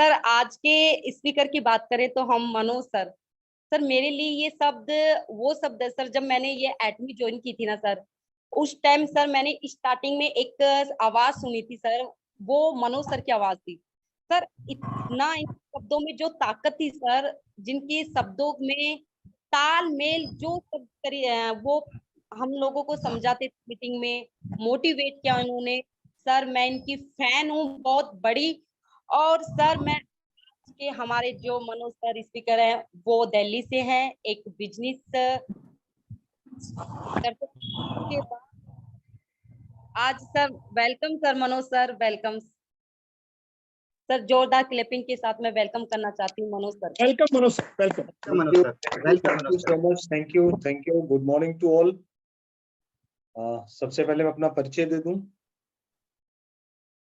Sir आज के speaker की बात करें तो हम मनोज सर। सर मेरे लिए ये शब्द वो शब्द है सर, जब मैंने ये एटमी ज्वाइन की थी ना सर, उस टाइम सर मैंने स्टार्टिंग में एक आवाज सुनी थी सर, वो मनोज सर की आवाज थी सर। इतना इन शब्दों में जो ताकत थी सर, जिनकी शब्दों में तालमेल जो सब वो हम लोगों को समझाते थे मीटिंग में, मोटिवेट किया उन्होंने। सर मैं इनकी फैन हूँ बहुत बड़ी। और सर मैं के हमारे जो मनोज सर स्पीकर हैं वो दिल्ली से हैं, एक बिजनेस करते के बाद आज sir welcome sir Manoj sir, welcome sir. जोरदार क्लैपिंग के साथ मैं वेलकम करना चाहती हूँ Manoj sir. Welcome Manoj sir, welcome. Thank you, thank you so much, thank you. Good morning to all. सबसे पहले मैं अपना परिचय दे दूं।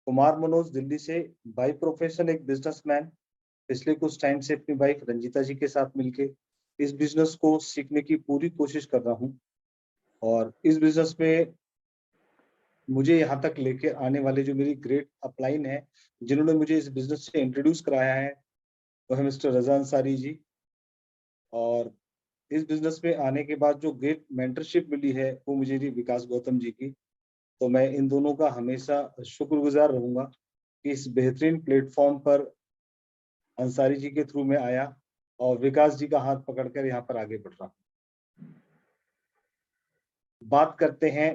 कुमार मनोज, दिल्ली से, बाय प्रोफेशन एक बिजनेसमैन। पिछले कुछ टाइम से अपनी वाइफ रंजीता जी के साथ मिलके इस बिजनेस को सीखने की पूरी कोशिश कर रहा हूं। और इस बिजनेस में मुझे यहाँ तक लेके आने वाले जो मेरी ग्रेट अपलाइन है, जिन्होंने मुझे इस बिजनेस से इंट्रोड्यूस कराया है, वो है मिस्टर रजा अंसारी जी। और इस बिजनेस में आने के बाद जो ग्रेट मेंटरशिप मिली है वो मुझे जी विकास गौतम जी की। तो मैं इन दोनों का हमेशा शुक्रगुजार रहूंगा कि इस बेहतरीन प्लेटफॉर्म पर अंसारी जी के थ्रू में आया और विकास जी का हाथ पकड़कर यहाँ पर आगे बढ़ रहा हूँ। बात करते हैं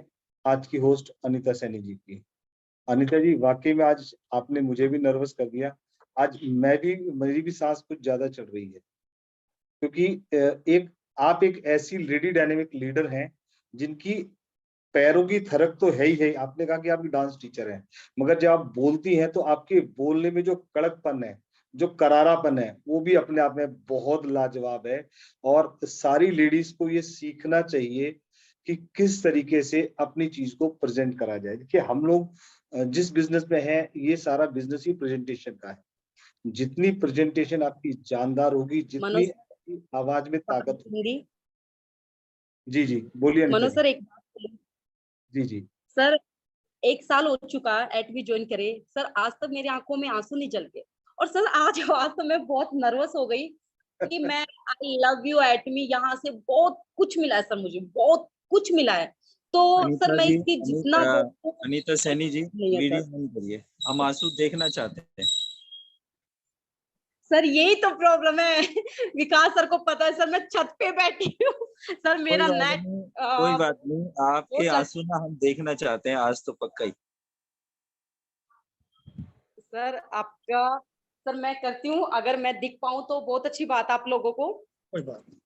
आज की होस्ट अनीता सैनी जी की। अनीता जी, वाकई में आज आपने मुझे भी नर्वस कर दिया। आज मेरी भी सांस कुछ ज्यादा चढ़ रही है, क्योंकि आप एक ऐसी लेडी डायनेमिक लीडर हैं जिनकी पैरों की थरक तो है ही है। आपने कहा कि आप डांस टीचर हैं, मगर जब आप बोलती हैं तो आपके बोलने में जो कड़कपन है, जो करारापन है, वो भी अपने आप में बहुत लाजवाब है। और सारी लेडीज को ये सीखना चाहिए कि किस तरीके से अपनी चीज को प्रेजेंट करा जाए। देखिए, हम लोग जिस बिजनेस में हैं, ये सारा बिजनेस ही प्रेजेंटेशन का है। जितनी प्रेजेंटेशन आपकी जानदार होगी, जितनी मनोज आपकी आवाज में ताकत होगी। हिंदी जी जी, बोलिए अनीता मनोज जी। सर एक बात बोलूं? जी जी। सर 1 साल हो चुका एटवी ज्वाइन करे सर, आज तक मेरी आंखों में आंसू नहीं झलके। और सर आज तो मैं बहुत नर्वस हो गई कि मैं आई लव यू एटमी, यहाँ से बहुत कुछ मिला है सर, मुझे बहुत कुछ मिला है। तो सर मैं इसकी जितना अनीता सैनी जी, नहीं है वीडियो सर। बंद करिए, हम आंसू देखना चाहते हैं। सर यही तो प्रॉब्लम है विकास सर को पता है सर, मैं छत पे बैठी हूँ सर, मेरा नेट कोई बात नहीं, आपके आंसू ना हम देखना चाहते हैं आज तो पक्का ही। सर आपका सर मैं करती हूँ, अगर मैं दिख पाऊँ तो बहुत अच्छी बात आप लोगों को। कोई बात नहीं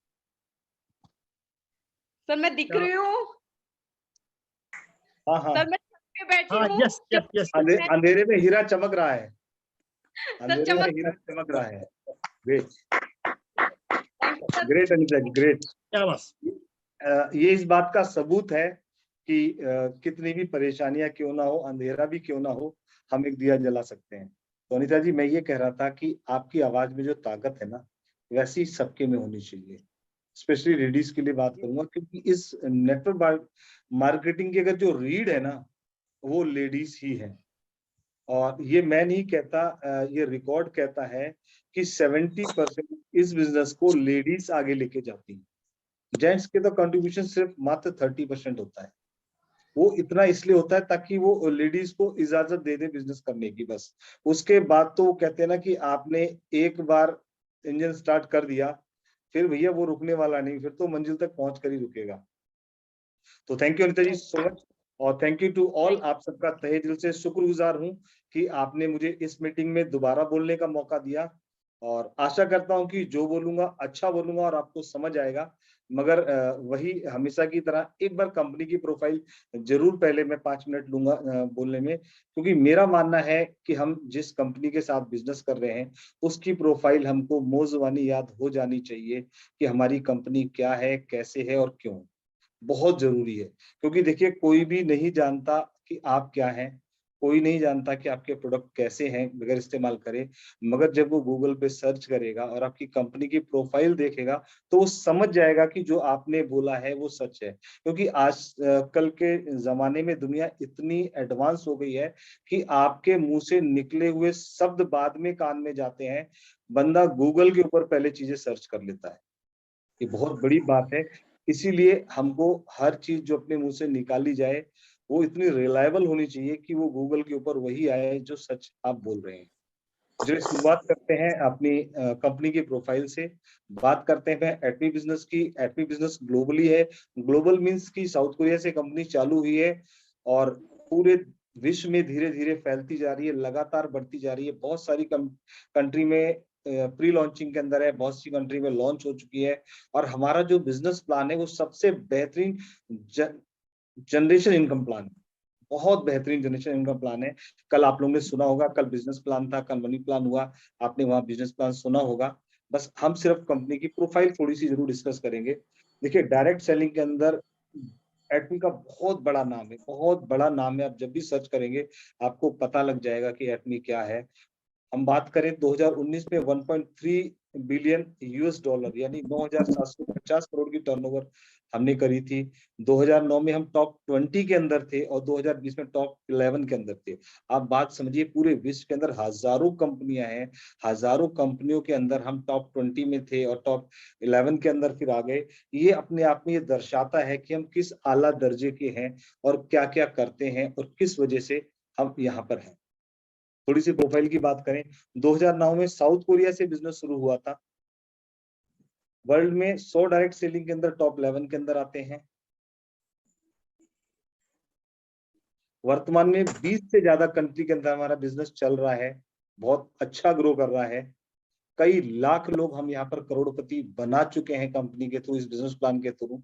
सर मैं दिख रही हूँ। हाँ हाँ सर मैं छत पे बैठी हाँ, हूँ। Yes yes yes. अंधेरे में हीरा चमक रहा है। सर अंधेरे में हीरा चमक रहा है। ग्रेट, ग्रेट अनीता जी, ग्रेट। क्या बात। ये इस बात का सबूत है कि कितनी भी परेशानियां क्यों ना हो, अंधेरा भी क्यों ना हो, हम एक दिया जला सकते हैं। तो अनीता जी, मैं ये कह रहा था कि आपकी आवाज में जो ताकत है ना, वैसी सबके में होनी चाहिए। स्पेशली लेडीज के लिए बात करूंगा, क्योंकि इस नेटवर्क मार्केटिंग की अगर जो रीड है ना, वो लेडीज ही है। और ये मैं नहीं कहता, ये रिकॉर्ड कहता है कि 70% इस बिजनेस को लेडीज आगे लेके जाती हैं। जेंट्स के तो कंट्रीब्यूशन सिर्फ मात्र 30% होता है। वो इतना इसलिए होता है ताकि वो लेडीज को इजाजत दे दे बिजनेस करने की, बस। उसके बाद तो वो कहते हैं ना कि आपने एक बार इंजन स्टार्ट कर दिया, फिर भैया वो रुकने वाला नहीं, फिर तो मंजिल तक पहुंच कर ही रुकेगा। तो thank you Anita ji so much, और थैंक यू टू ऑल। आप सबका तहे दिल से शुक्रगुजार हूं कि आपने मुझे इस मीटिंग में दोबारा बोलने का मौका दिया। और आशा करता हूं कि जो बोलूंगा अच्छा बोलूंगा और आपको समझ आएगा। मगर वही हमेशा की तरह एक बार कंपनी की प्रोफाइल जरूर पहले मैं 5 मिनट लूंगा बोलने में, क्योंकि मेरा मानना है कि हम जिस कंपनी के साथ बिजनेस कर रहे हैं उसकी प्रोफाइल हमको मौजवानी याद हो जानी चाहिए कि हमारी कंपनी क्या है, कैसे है और क्यों। बहुत जरूरी है, क्योंकि देखिए, कोई भी नहीं जानता कि आप क्या हैं। कोई नहीं जानता कि आपके प्रोडक्ट कैसे हैं बगैर इस्तेमाल करे, मगर जब वो गूगल पे सर्च करेगा और आपकी कंपनी की प्रोफाइल देखेगा तो वो समझ जाएगा कि जो आपने बोला है वो सच है। क्योंकि आज कल के जमाने में दुनिया इतनी एडवांस हो गई है कि आपके मुंह से निकले हुए शब्द बाद में कान में जाते हैं, बंदा गूगल के ऊपर पहले चीजें सर्च कर लेता है। ये बहुत बड़ी बात है। इसीलिए हमको हर चीज जो अपने मुंह से निकाली जाए वो इतनी रिलायबल होनी चाहिए कि वो गूगल के ऊपर वही आए जो सच आप बोल रहे हैं। चलिए शुरुआत करते हैं अपनी कंपनी की प्रोफाइल से। बात करते हैं एटमी बिजनेस की। एटमी बिजनेस ग्लोबली है। ग्लोबल मींस की साउथ कोरिया से कंपनी चालू हुई है और पूरे विश्व में धीरे धीरे फैलती जा रही है, लगातार बढ़ती जा रही है। बहुत सारी कंट्री में प्री लॉन्चिंग के अंदर है, बहुत सी कंट्री में लॉन्च हो चुकी है। और हमारा जो बिजनेस प्लान है वो सबसे बेहतरीन जनरेशन इनकम प्लान, बहुत बेहतरीन जनरेशन इनकम प्लान है। कल आप लोगों ने सुना होगा, कल बिजनेस प्लान था, कल मनी प्लान हुआ, आपने वहां बिजनेस प्लान सुना होगा। बस हम सिर्फ कंपनी की प्रोफाइल थोड़ी सी जरूर डिस्कस करेंगे। देखिए डायरेक्ट सेलिंग के अंदर एटमी का बहुत बड़ा नाम है, बहुत बड़ा नाम है। आप जब भी सर्च करेंगे आपको पता लग जाएगा कि एटमी क्या है। हम बात करें 2019 में 1.3 बिलियन यूएस डॉलर यानी 9,750 करोड़ की टर्नओवर हमने करी थी। 2009 में हम टॉप 20 के अंदर थे और 2020 में टॉप 11 के अंदर थे। आप बात समझिए, पूरे विश्व के अंदर हजारों कंपनियां हैं, हजारों कंपनियों के अंदर हम टॉप 20 में थे और टॉप 11 के अंदर फिर आ गए। ये अपने आप में ये दर्शाता है कि हम किस आला दर्जे के हैं और क्या क्या करते हैं और किस वजह से हम यहाँ पर हैं। थोड़ी सी प्रोफाइल की बात करें, 2009 में साउथ कोरिया से बिजनेस शुरू हुआ था। वर्ल्ड में 100 डायरेक्ट सेलिंग के अंदर टॉप 11 के अंदर आते हैं। वर्तमान में 20 से ज्यादा कंट्री के अंदर हमारा बिजनेस चल रहा है, बहुत अच्छा ग्रो कर रहा है। कई लाख लोग हम यहाँ पर करोड़पति बना चुके हैं कंपनी के थ्रू, इस बिजनेस प्लान के थ्रू।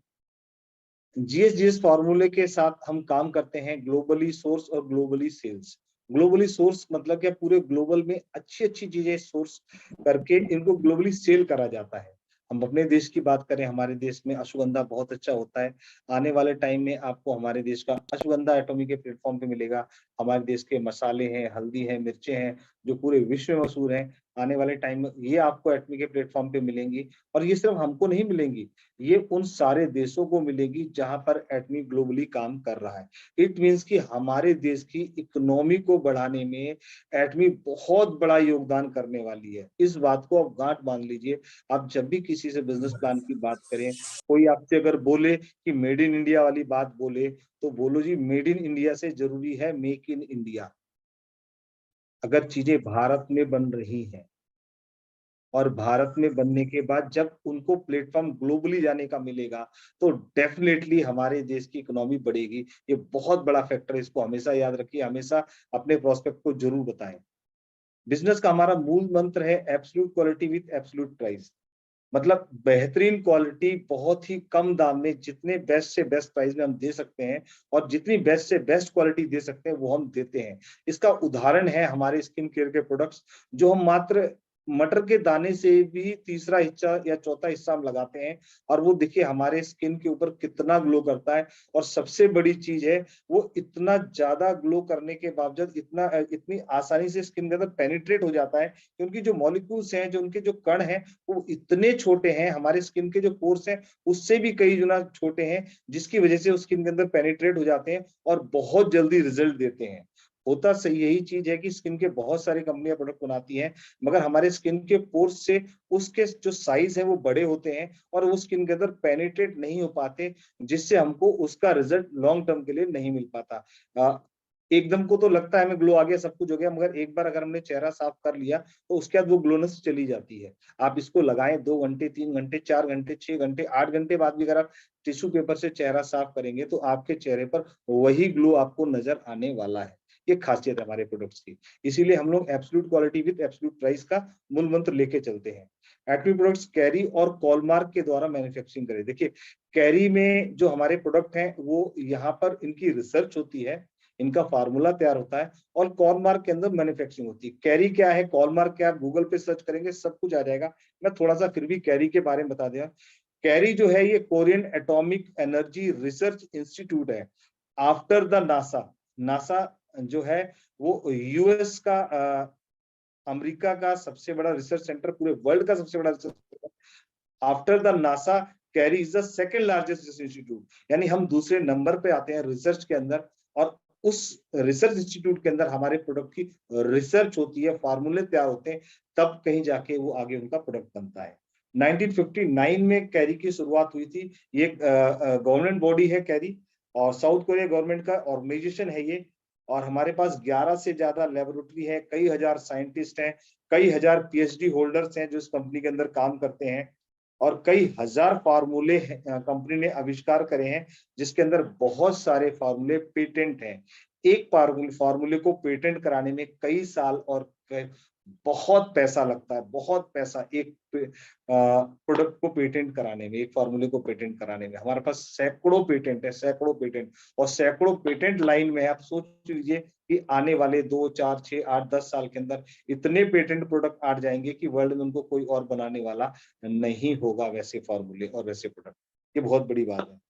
जीएस फॉर्मूले के साथ हम काम करते हैं, ग्लोबली सोर्स और ग्लोबली सेल्स। ग्लोबली सोर्स मतलब क्या, पूरे ग्लोबल में अच्छी अच्छी चीजें सोर्स करके इनको ग्लोबली सेल करा जाता है। हम अपने देश की बात करें, हमारे देश में अश्वगंधा बहुत अच्छा होता है। आने वाले टाइम में आपको हमारे देश का अश्वगंधा एटॉमी के प्लेटफॉर्म पे मिलेगा। हमारे देश के मसाले हैं, हल्दी है, मिर्चे हैं, जो पूरे विश्व में मशहूर हैं। आने वाले टाइम में ये आपको एटमी के प्लेटफॉर्म पे मिलेंगी। और ये सिर्फ हमको नहीं मिलेंगी, ये उन सारे देशों को मिलेगी जहां पर एटमी ग्लोबली काम कर रहा है। इट मींस कि हमारे देश की इकोनॉमी को बढ़ाने में एटमी बहुत बड़ा योगदान करने वाली है। इस बात को आप गांठ बांध लीजिए। आप जब भी किसी से बिजनेस प्लान की बात करें, कोई आपसे अगर बोले कि मेड इन इंडिया वाली बात बोले, तो बोलो जी मेड इन इंडिया से जरूरी है मेक इन इंडिया। अगर चीजें भारत में बन रही हैं और भारत में बनने के बाद जब उनको प्लेटफॉर्म ग्लोबली जाने का मिलेगा, तो डेफिनेटली हमारे देश की इकोनॉमी बढ़ेगी। ये बहुत बड़ा फैक्टर है, इसको हमेशा याद रखिए, हमेशा अपने प्रोस्पेक्ट को जरूर बताएं। बिजनेस का हमारा मूल मंत्र है absolute quality with absolute price. मतलब बेहतरीन क्वालिटी बहुत ही कम दाम में, जितने बेस्ट से बेस्ट प्राइस में हम दे सकते हैं और जितनी बेस्ट से बेस्ट क्वालिटी दे सकते हैं वो हम देते हैं। इसका उदाहरण है हमारे स्किन केयर के प्रोडक्ट्स, जो हम मात्र मटर के दाने से भी तीसरा हिस्सा या चौथा हिस्सा हम लगाते हैं और वो देखिए हमारे स्किन के ऊपर कितना ग्लो करता है। और सबसे बड़ी चीज है, वो इतना ज्यादा ग्लो करने के बावजूद इतनी आसानी से स्किन के अंदर पेनिट्रेट हो जाता है, क्योंकि जो मॉलिक्यूल्स हैं, जो उनके जो कण हैं, वो इतने छोटे हैं, हमारे स्किन के जो पोर्स हैं उससे भी कई गुना छोटे हैं, जिसकी वजह से स्किन के अंदर पेनिट्रेट हो जाते हैं और बहुत जल्दी रिजल्ट देते हैं। होता सही यही चीज है कि स्किन के बहुत सारी कंपनियां प्रोडक्ट बनाती हैं, मगर हमारे स्किन के पोर्स से उसके जो साइज है वो बड़े होते हैं और वो स्किन के अंदर पेनिट्रेट नहीं हो पाते, जिससे हमको उसका रिजल्ट लॉन्ग टर्म के लिए नहीं मिल पाता। एकदम को तो लगता है हमें ग्लो आ गया, सब कुछ हो गया, मगर एक बार अगर हमने चेहरा साफ कर लिया तो उसके बाद वो ग्लोनेस चली जाती है। आप इसको लगाएं 2 घंटे, 3 घंटे, 4 घंटे, 6 घंटे, 8 घंटे बाद भी अगर आप टिश्यू पेपर से चेहरा साफ करेंगे तो आपके चेहरे पर वही ग्लो आपको नजर आने वाला है। ये खासियत है हमारे प्रोडक्ट्स की। इसीलिए हम लोग absolute quality with absolute price का मूल मंत्र लेके चलते हैं। एटमी प्रोडक्ट्स कैरी और कॉलमार्क के द्वारा मैन्युफैक्चरिंग करें। देखिए कैरी में जो हमारे प्रोडक्ट हैं वो यहाँ पर इनकी रिसर्च होती है, इनका फार्मूला तैयार होता है और कॉलमार्क के अंदर मैन्युफैक्चरिंग होती है। कैरी क्या है, कॉलमार्क क्या है, गूगल पे सर्च करेंगे सब कुछ आ जाएगा। मैं थोड़ा सा फिर भी कैरी के बारे में बता दिया। कैरी जो है ये Korean atomic energy research institute है, आफ्टर द नासा। नासा जो है वो यूएस का अमेरिका का सबसे बड़ा रिसर्च सेंटर, पूरे वर्ल्ड का सबसे बड़ा research centre. After the NASA, carry is the second largest research institute, यानी हम दूसरे नंबर पे आते हैं रिसर्च के अंदर। और उस रिसर्च इंस्टीट्यूट के अंदर हमारे प्रोडक्ट की रिसर्च होती है, फार्मूले तैयार होते हैं, तब कहीं जाके वो आगे उनका प्रोडक्ट बनता है। 1959 में कैरी की शुरुआत हुई थी। ये गवर्नमेंट बॉडी है कैरी, और साउथ कोरिया गवर्नमेंट का ऑर्गेनाइजेशन है ये। और हमारे पास 11 से ज्यादा लेबोरेटरी है, कई हजार साइंटिस्ट हैं, कई हजार पीएचडी होल्डर्स हैं जो इस कंपनी के अंदर काम करते हैं, और कई हजार फार्मूले कंपनी ने आविष्कार करे हैं, जिसके अंदर बहुत सारे फार्मूले पेटेंट हैं। एक फार्मूले को पेटेंट कराने में कई साल और बहुत पैसा लगता है, बहुत पैसा एक प्रोडक्ट को पेटेंट कराने में, एक फार्मूले को पेटेंट कराने में। हमारे पास सैकड़ों पेटेंट है, सैकड़ों पेटेंट, और सैकड़ों पेटेंट लाइन में है। आप सोच लीजिए कि आने वाले 2, 4, 6, 8, 10 साल के अंदर इतने पेटेंट प्रोडक्ट आ जाएंगे कि वर्ल्ड में उनको कोई और बनाने वाला नहीं होगा, वैसे फार्मूले और वैसे प्रोडक्ट। ये बहुत बड़ी बात है।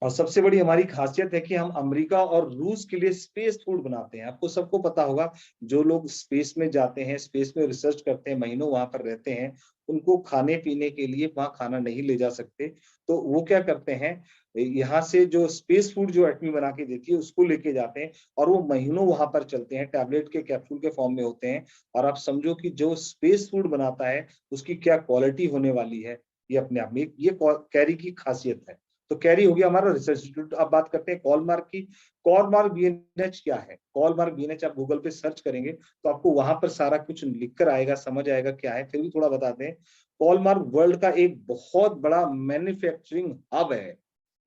और सबसे बड़ी हमारी खासियत है कि हम अमेरिका और रूस के लिए स्पेस फूड बनाते हैं। आपको सबको पता होगा, जो लोग स्पेस में जाते हैं, स्पेस में रिसर्च करते हैं, महीनों वहां पर रहते हैं, उनको खाने पीने के लिए वहां खाना नहीं ले जा सकते, तो वो क्या करते हैं, यहाँ से जो स्पेस फूड जो एटमी बना के देती है उसको लेके जाते हैं, और वो महीनों वहां पर चलते हैं, टैबलेट के कैप्सूल के फॉर्म में होते हैं। और आप समझो कि जो स्पेस फूड बनाता है उसकी क्या क्वालिटी होने वाली है, ये अपने आप में ये कैरी की खासियत है। तो कैरी हो गया हमारा रिसर्च इंस्टीट्यूट। अब बात करते हैं कॉलमार्क की। कॉलमार्क बीएनएच क्या है? कॉलमार्क बीएनएच आप गूगल पे सर्च करेंगे तो आपको वहां पर सारा कुछ लिखकर आएगा, समझ आएगा क्या है। फिर भी थोड़ा बताते हैं। कॉलमार्क वर्ल्ड का एक बहुत बड़ा मैन्युफैक्चरिंग हब है।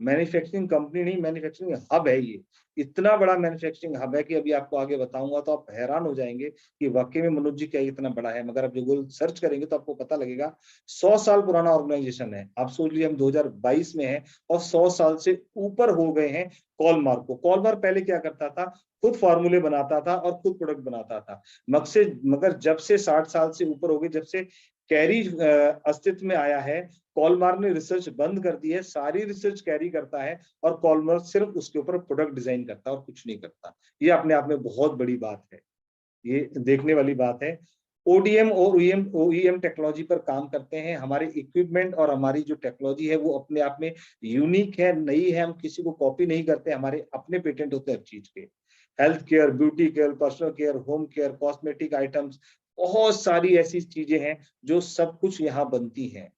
मैन्युफैक्चरिंग कंपनी नहीं, मैन्युफैक्चरिंग हब है ये। इतना बड़ा मैन्युफैक्चरिंग हब है कि अभी आपको आगे बताऊंगा तो आप हैरान हो जाएंगे कि वाकई में मनोज जी क्या इतना बड़ा है। मगर आप गूगल सर्च करेंगे तो आपको पता लगेगा। 100 साल पुराना ऑर्गेनाइजेशन है। आप सोच लीजिए हम 2022 में हैं और 100 साल से ऊपर हो गए हैं कॉलमार्क को। कॉलमार्क पहले क्या करता था, खुद फार्मूले बनाता था और खुद प्रोडक्ट बनाता था। मगर जब से 60 साल से ऊपर हो गए, जब से कैरी अस्तित्व में आया है, कॉलमार्क ने रिसर्च बंद कर दी है। सारी रिसर्च कैरी करता है और कॉलमार्क सिर्फ उसके ऊपर प्रोडक्ट डिजाइन करता है और कुछ नहीं करता। ये अपने आप में बहुत बड़ी बात है, ये देखने वाली बात है। ओडीएम और ओईएम टेक्नोलॉजी पर काम करते हैं। हमारे इक्विपमेंट और हमारी जो टेक्नोलॉजी है वो अपने आप में यूनिक है, नई है। हम किसी को कॉपी नहीं करते, हमारे अपने पेटेंट होते हैं हर चीज के। Health care, beauty care, personal care, home care, cosmetic items, बहुत सारी ऐसी चीजें हैं जो सब कुछ यहाँ बनती हैं,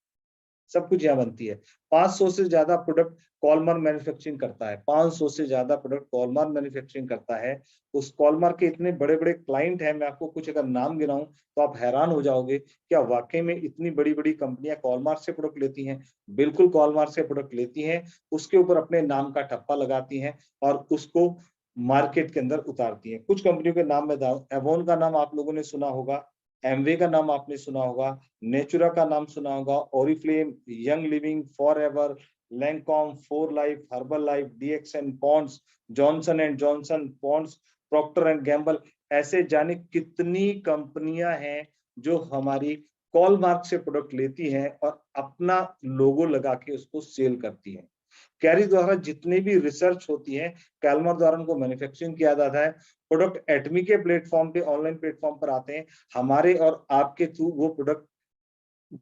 सब कुछ यहाँ बनती है। 500 से ज्यादा प्रोडक्ट कॉलमार्क मैन्युफैक्चरिंग करता है। 500 से ज्यादा प्रोडक्ट कॉलमार्क मैन्युफैक्चरिंग करता है। उस कॉलमार्क के इतने बड़े बड़े क्लाइंट हैं, मैं आपको कुछ अगर नाम गिनाऊं तो आप हैरान हो जाओगे, क्या वाकई में इतनी बड़ी बड़ी कंपनियां कॉलमार्क से प्रोडक्ट लेती हैं? बिल्कुल कॉलमार्क से प्रोडक्ट लेती हैं, उसके ऊपर अपने नाम का ठप्पा लगाती हैं और उसको मार्केट के अंदर उतारती हैं। कुछ कंपनियों के नाम में एवोन का नाम आप लोगों ने सुना होगा, एमवे का नाम आपने सुना होगा, नेचुरा का नाम सुना होगा, Oriflame, Young Living, Forever, Lancome, Four Life, Herbal Life, DXN, Pond's, Johnson and Johnson, Pond's, Procter and Gamble. ऐसे जाने कितनी कंपनियां हैं जो हमारी कॉलमार्क से प्रोडक्ट लेती हैं और अपना लोगो लगा के उसको सेल करती हैं। कैरी द्वारा जितनी भी रिसर्च होती है, कैलमार्क द्वारा उनको मैन्युफैक्चरिंग किया जाता है। प्रोडक्ट एटमी के प्लेटफॉर्म पे, ऑनलाइन प्लेटफॉर्म पर आते हैं, हमारे और आपके थ्रू वो प्रोडक्ट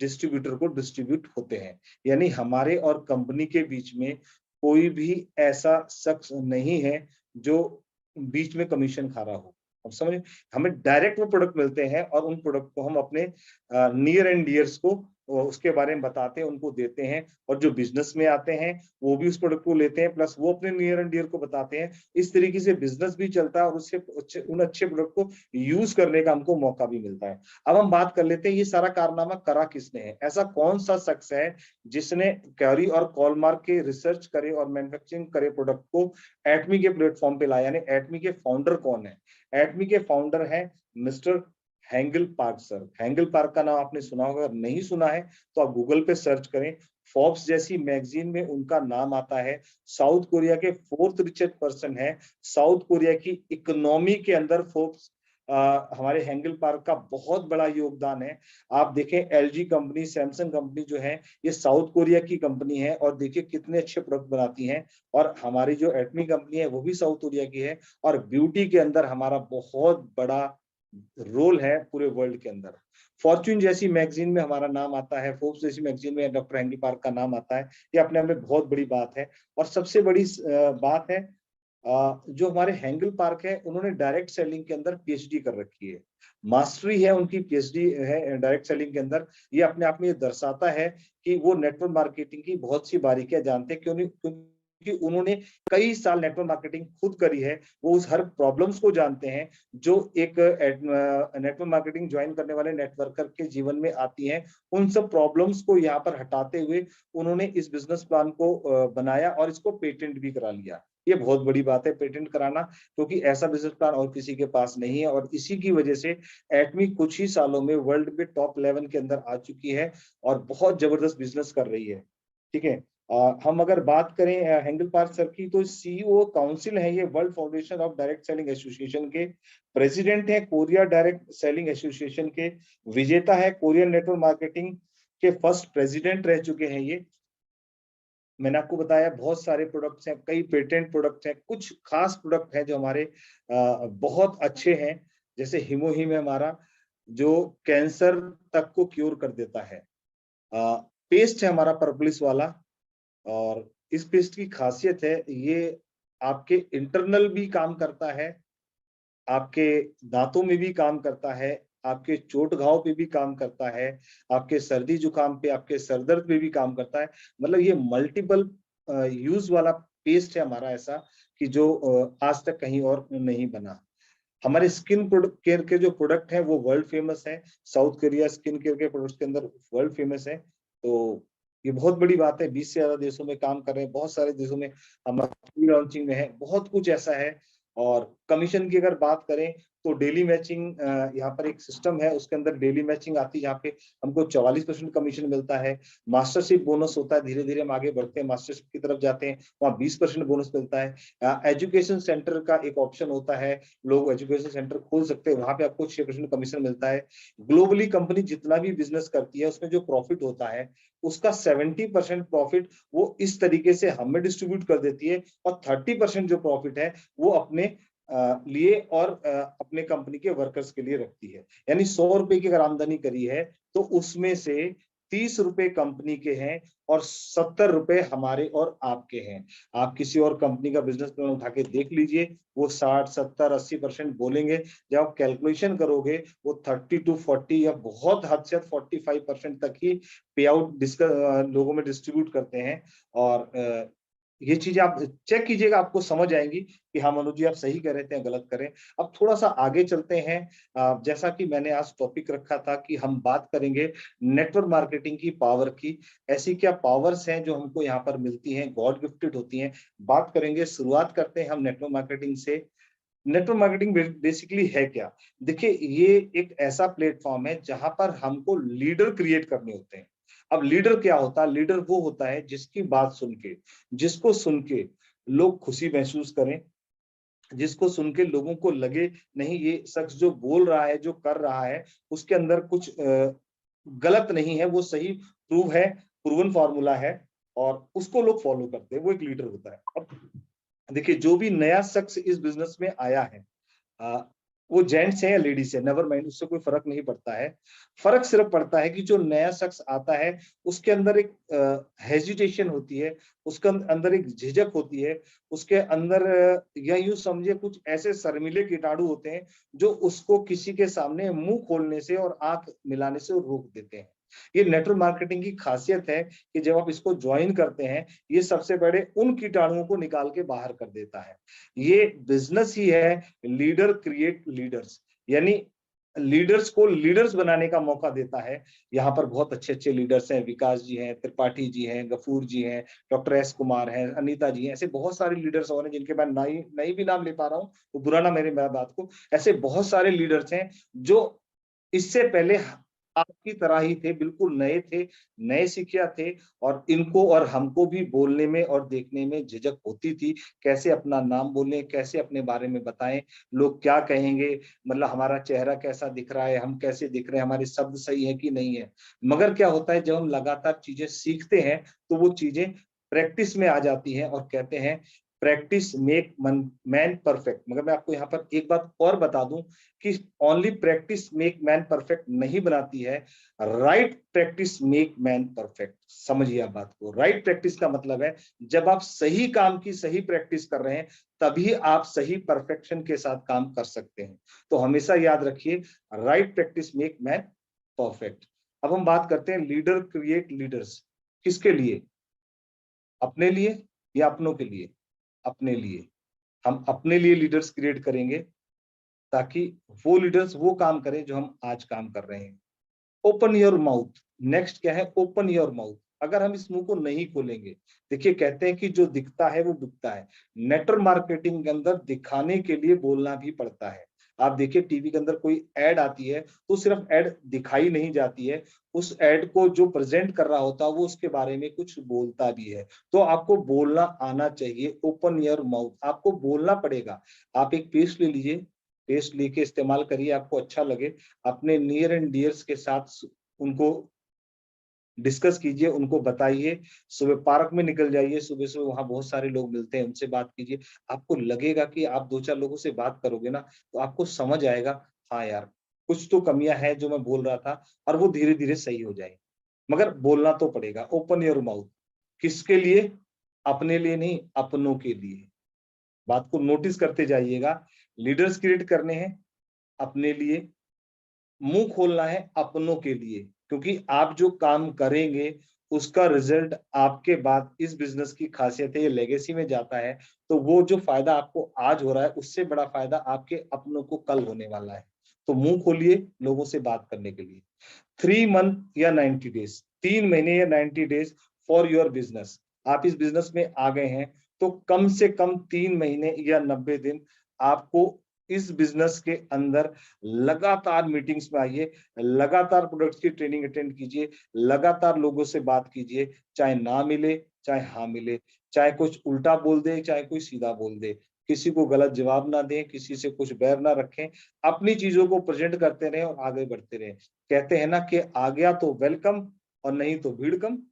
डिस्ट्रीब्यूटर को डिस्ट्रीब्यूट होते हैं। यानी हमारे और कंपनी के बीच में कोई भी ऐसा शख्स नहीं है जो बीच में कमीशन खा रहा हो। अब समझे, हमें डायरेक्ट वो प्रोडक्ट मिलते हैं और उन प्रोडक्ट को हम अपने नियर एंड डियर्स को उसके बारे में बताते हैं, उनको देते हैं। और जो बिजनेस में आते हैं वो भी उस प्रोडक्ट को लेते हैं, प्लस वो अपने नियर एंड डियर को बताते हैं। इस तरीके से बिजनेस भी चलता है और उससे उन अच्छे प्रोडक्ट को यूज करने का हमको मौका भी मिलता है। अब हम बात कर लेते हैं ये सारा कारनामा करा किसने है। ऐसा कौन सा शख्स है जिसने कैरी और कॉलमार्क के रिसर्च करे और मैन्युफैक्चरिंग करे प्रोडक्ट को एटमी के प्लेटफॉर्म पे लाया? यानी एटमी के फाउंडर कौन है? एटमी के फाउंडर है मिस्टर हैंगल पार्क सर। हैंगल पार्क का नाम आपने सुना होगा, अगर नहीं सुना है तो आप गूगल पे सर्च करें। फोर्ब्स जैसी मैगजीन में उनका नाम आता है। साउथ कोरिया के 4th रिचेस्ट पर्सन है। साउथ कोरिया की इकोनॉमी के अंदर फोर्ब्स हमारे हेंगल पार्क का बहुत बड़ा योगदान है। आप देखें एलजी कंपनी, सैमसंग कंपनी जो है ये साउथ कोरिया की कंपनी है और देखिए कितने अच्छे प्रोडक्ट बनाती हैं। और हमारी जो एटमी कंपनी है वो भी साउथ कोरिया की है। और ब्यूटी के अंदर हमारा बहुत बड़ा रोल है पूरे वर्ल्ड के अंदर। फॉर्च्यून जैसी मैगजीन में हमारा नाम आता है, फोर्ब्स जैसी मैगजीन में डॉक्टर हेंगल पार्क का नाम आता है। ये अपने आप में बहुत बड़ी बात है। और सबसे बड़ी बात है जो हमारे हेंगल पार्क है उन्होंने डायरेक्ट सेलिंग के अंदर पीएचडी कर रखी है, मास्टरी है उनकी, पीएचडी है डायरेक्ट सेलिंग के अंदर। ये अपने आप में ये दर्शाता है कि वो नेटवर्क मार्केटिंग की बहुत सी बारीकियां जानते हैं, क्योंकि उन्होंने कई साल नेटवर्क मार्केटिंग खुद करी है। वो उस हर प्रॉब्लम्स को जानते हैं जो एक नेटवर्क मार्केटिंग ज्वाइन करने वाले नेटवर्कर के जीवन में आती हैं। उन सब प्रॉब्लम्स को यहाँ पर हटाते हुए उन्होंने इस बिजनेस प्लान को बनाया और इसको पेटेंट भी करा लिया। ये बहुत बड़ी बात है पेटेंट कराना, क्योंकि ऐसा बिजनेस प्लान और किसी के पास नहीं है। और इसी की वजह से एटमी कुछ ही सालों में वर्ल्ड में टॉप 11 के अंदर आ चुकी है और बहुत जबरदस्त बिजनेस कर रही है। ठीक है, हम अगर बात करें हेंगल पार्क सर की, तो सीईओ काउंसिल है ये world foundation of direct selling association के, प्रेसिडेंट है कोरिया डायरेक्ट सेलिंग एसोसिएशन के, विजेता है कोरियन नेटवर्क मार्केटिंग के फर्स्ट प्रेसिडेंट रह चुके हैं ये। मैंने आपको बताया बहुत सारे प्रोडक्ट्स हैं, कई पेटेंट प्रोडक्ट्स हैं, कुछ खास प्रोडक्ट हैं जो हमारे बहुत अच्छे हैं। जैसे हिमोहिम है हमारा, जो कैंसर तक को क्योर कर देता है। पेस्ट है हमारा पर्पलिस वाला, और इस पेस्ट की खासियत है ये आपके इंटरनल भी काम करता है, आपके दांतों में भी काम करता है, आपके चोट घाव पे भी काम करता है, आपके सर्दी जुकाम पे, आपके सरदर्द पे भी काम करता है। मतलब ये मल्टीपल यूज वाला पेस्ट है हमारा ऐसा कि जो आज तक कहीं और नहीं बना। हमारे स्किन केयर के जो प्रोडक्ट है वो वर्ल्ड फेमस है, साउथ कोरिया स्किन केयर के प्रोडक्ट्स के अंदर वर्ल्ड फेमस है। तो ये बहुत बड़ी बात है, 20 से ज्यादा देशों में काम कर रहे हैं, बहुत सारे देशों में हम लॉन्चिंग में है, बहुत कुछ ऐसा है। और कमीशन की अगर बात करें तो डेली मैचिंग यहाँ पर एक सिस्टम है, उसके अंदर डेली मैचिंग आती है जहाँ पे हमको 44% कमीशन मिलता है। मास्टरशिप बोनस होता है, धीरे धीरे हम आगे बढ़ते हैं, मास्टरशिप की तरफ जाते हैं, वहाँ 20% बोनस मिलता है। एजुकेशन सेंटर का एक ऑप्शन होता है, लोग एजुकेशन सेंटर खोल सकते हैं, वहां पे आपको 6% कमीशन मिलता है। ग्लोबली कंपनी जितना भी बिजनेस करती है उसमें जो प्रॉफिट होता है उसका 70% प्रॉफिट वो इस तरीके से हमें डिस्ट्रीब्यूट कर देती है, और 30% जो प्रॉफिट है वो अपने लिए और अपने कंपनी के वर्कर्स के लिए रखती है। यानी 100 रुपए की अगर आमदनी करी है तो उसमें से 30 रुपए कंपनी के हैं और 70 रुपए हमारे और आपके हैं। आप किसी और कंपनी का बिजनेस प्लान उठा के देख लीजिए, वो 60, 70, 80% बोलेंगे। जब आप कैलकुलेशन करोगे वो 30 to 40 या बहुत हद से 45% तक ही पे आउट लोगों में डिस्ट्रीब्यूट करते हैं। और ये चीजें आप चेक कीजिएगा, आपको समझ आएंगी कि हाँ मनोज जी आप सही कह रहे थे, गलत करें। अब थोड़ा सा आगे चलते हैं। जैसा कि मैंने आज टॉपिक रखा था कि हम बात करेंगे नेटवर्क मार्केटिंग की पावर की, ऐसी क्या पावर्स हैं जो हमको यहाँ पर मिलती हैं, गॉड गिफ्टेड होती हैं, बात करेंगे। शुरुआत करते हैं हम नेटवर्क मार्केटिंग से। नेटवर्क मार्केटिंग बेसिकली है क्या? देखिए ये एक ऐसा प्लेटफॉर्म है जहां पर हमको लीडर क्रिएट करने होते हैं। अब लीडर क्या होता है? लीडर वो होता है जिसकी बात सुन के, जिसको सुन के लोग खुशी महसूस करें, जिसको सुन के लोगों को लगे नहीं ये शख्स जो बोल रहा है, जो कर रहा है, उसके अंदर कुछ गलत नहीं है, वो सही प्रूवन फॉर्मूला है और उसको लोग फॉलो करते हैं, वो एक लीडर होता है। अब देखिए जो भी नया शख्स इस बिजनेस में आया है, वो जेंट्स है या लेडीज है, नेवर माइंड, उससे कोई फर्क नहीं पड़ता है। फर्क सिर्फ पड़ता है कि जो नया शख्स आता है उसके अंदर एक हेजिटेशन होती है, उसके अंदर एक झिझक होती है, उसके अंदर या यूं समझे कुछ ऐसे शर्मीले कीटाणु होते हैं जो उसको किसी के सामने मुंह खोलने से और आंख मिलाने से रोक देते हैं। ये नेटवर्क मार्केटिंग की खासियत है कि जब आप इसको ज्वाइन करते हैं, ये सबसे बड़े उन कीटाणुओं को निकाल के बाहर कर देता है। ये बिजनेस ही है लीडर क्रिएट लीडर्स, यानी लीडर्स को लीडर्स बनाने का मौका देता है। यहाँ पर बहुत अच्छे अच्छे लीडर्स हैं, विकास जी हैं, त्रिपाठी जी हैं, गफूर जी हैं, डॉक्टर एस कुमार हैं, अनीता जी हैं, ऐसे बहुत सारे लीडर्स और हैं जिनके मैं नहीं भी नाम ले पा रहा हूँ तो बुरा ना मेरे बात को। ऐसे बहुत सारे लीडर्स हैं जो इससे पहले आपकी तरह ही थे, बिल्कुल नए थे, नए सिखिया थे, और इनको और हमको भी बोलने में और देखने में झिझक होती थी। कैसे अपना नाम बोलें, कैसे अपने बारे में बताएं, लोग क्या कहेंगे, मतलब हमारा चेहरा कैसा दिख रहा है, हम कैसे दिख रहे हैं, हमारे शब्द सही है कि नहीं है। मगर क्या होता है, जब हम लगातार चीजें सीखते हैं तो वो चीजें प्रैक्टिस में आ जाती हैं, और कहते हैं प्रैक्टिस मेक मैन परफेक्ट। मगर मैं आपको यहाँ पर एक बात और बता दूं कि only practice make man perfect नहीं बनाती है, right practice make man perfect. समझिए आप बात को। राइट प्रैक्टिस का मतलब है जब आप सही काम की सही प्रैक्टिस कर रहे हैं तभी आप सही परफेक्शन के साथ काम कर सकते हैं। तो हमेशा याद रखिए, right practice make man perfect. अब हम बात करते हैं लीडर क्रिएट लीडर्स। किसके लिए? अपने लिए या अपनों के लिए? अपने लिए। हम अपने लिए लीडर्स क्रिएट करेंगे ताकि वो लीडर्स वो काम करें जो हम आज काम कर रहे हैं। Open your mouth. नेक्स्ट क्या है? Open your mouth. अगर हम इस मुंह को नहीं खोलेंगे, देखिए कहते हैं कि जो दिखता है वो बिकता है। नेटवर्क मार्केटिंग के अंदर दिखाने के लिए बोलना भी पड़ता है। आप देखिए टीवी के अंदर कोई एड आती है तो सिर्फ एड दिखाई नहीं जाती है, उस एड को जो प्रेजेंट कर रहा होता है वो उसके बारे में कुछ बोलता भी है। तो आपको बोलना आना चाहिए। ओपन योर माउथ, आपको बोलना पड़ेगा। आप एक पेस्ट ले लीजिए, पेस्ट लेके इस्तेमाल करिए, आपको अच्छा लगे, अपने नियर एंड डियर्स के साथ उनको डिस्कस कीजिए, उनको बताइए। सुबह पार्क में निकल जाइए, सुबह सुबह वहां बहुत सारे लोग मिलते हैं, उनसे बात कीजिए। आपको लगेगा कि आप दो चार लोगों से बात करोगे ना तो आपको समझ आएगा, हाँ यार कुछ तो कमियां हैं जो मैं बोल रहा था, और वो धीरे धीरे सही हो जाएगी। मगर बोलना तो पड़ेगा। Open your mouth. किसके लिए? अपने लिए नहीं, अपनों के लिए। बात को नोटिस करते जाइएगा। लीडर्स क्रिएट करने हैं अपने लिए, मुंह खोलना है अपनों के लिए, क्योंकि आप जो काम करेंगे उसका रिजल्ट आपके बाद, इस बिजनेस की खासियत है ये लेगेसी में जाता है, तो वो जो फायदा आपको आज हो रहा है उससे बड़ा फायदा आपके अपनों को कल होने वाला है। तो मुंह खोलिए लोगों से बात करने के लिए। 3 मंथ या 90 डेज, 3 महीने या 90 डेज फॉर योर बिजनेस। आप इस बिजनेस में आ गए हैं तो कम से कम 3 महीने या 90 दिन आपको इस बिजनेस के अंदर लगातार मीटिंग्स में आइए, लगातार प्रोडक्ट्स की ट्रेनिंग अटेंड कीजिए, लगातार लोगों से बात कीजिए, चाहे ना मिले चाहे हाँ मिले, चाहे कुछ उल्टा बोल दे चाहे कोई सीधा बोल दे, किसी को गलत जवाब ना दें, किसी से कुछ बैर ना रखें, अपनी चीजों को प्रेजेंट करते रहें और आगे बढ़ते रहें। कहते हैं ना कि आ गया तो वेलकम और नहीं तो भीड़ कम।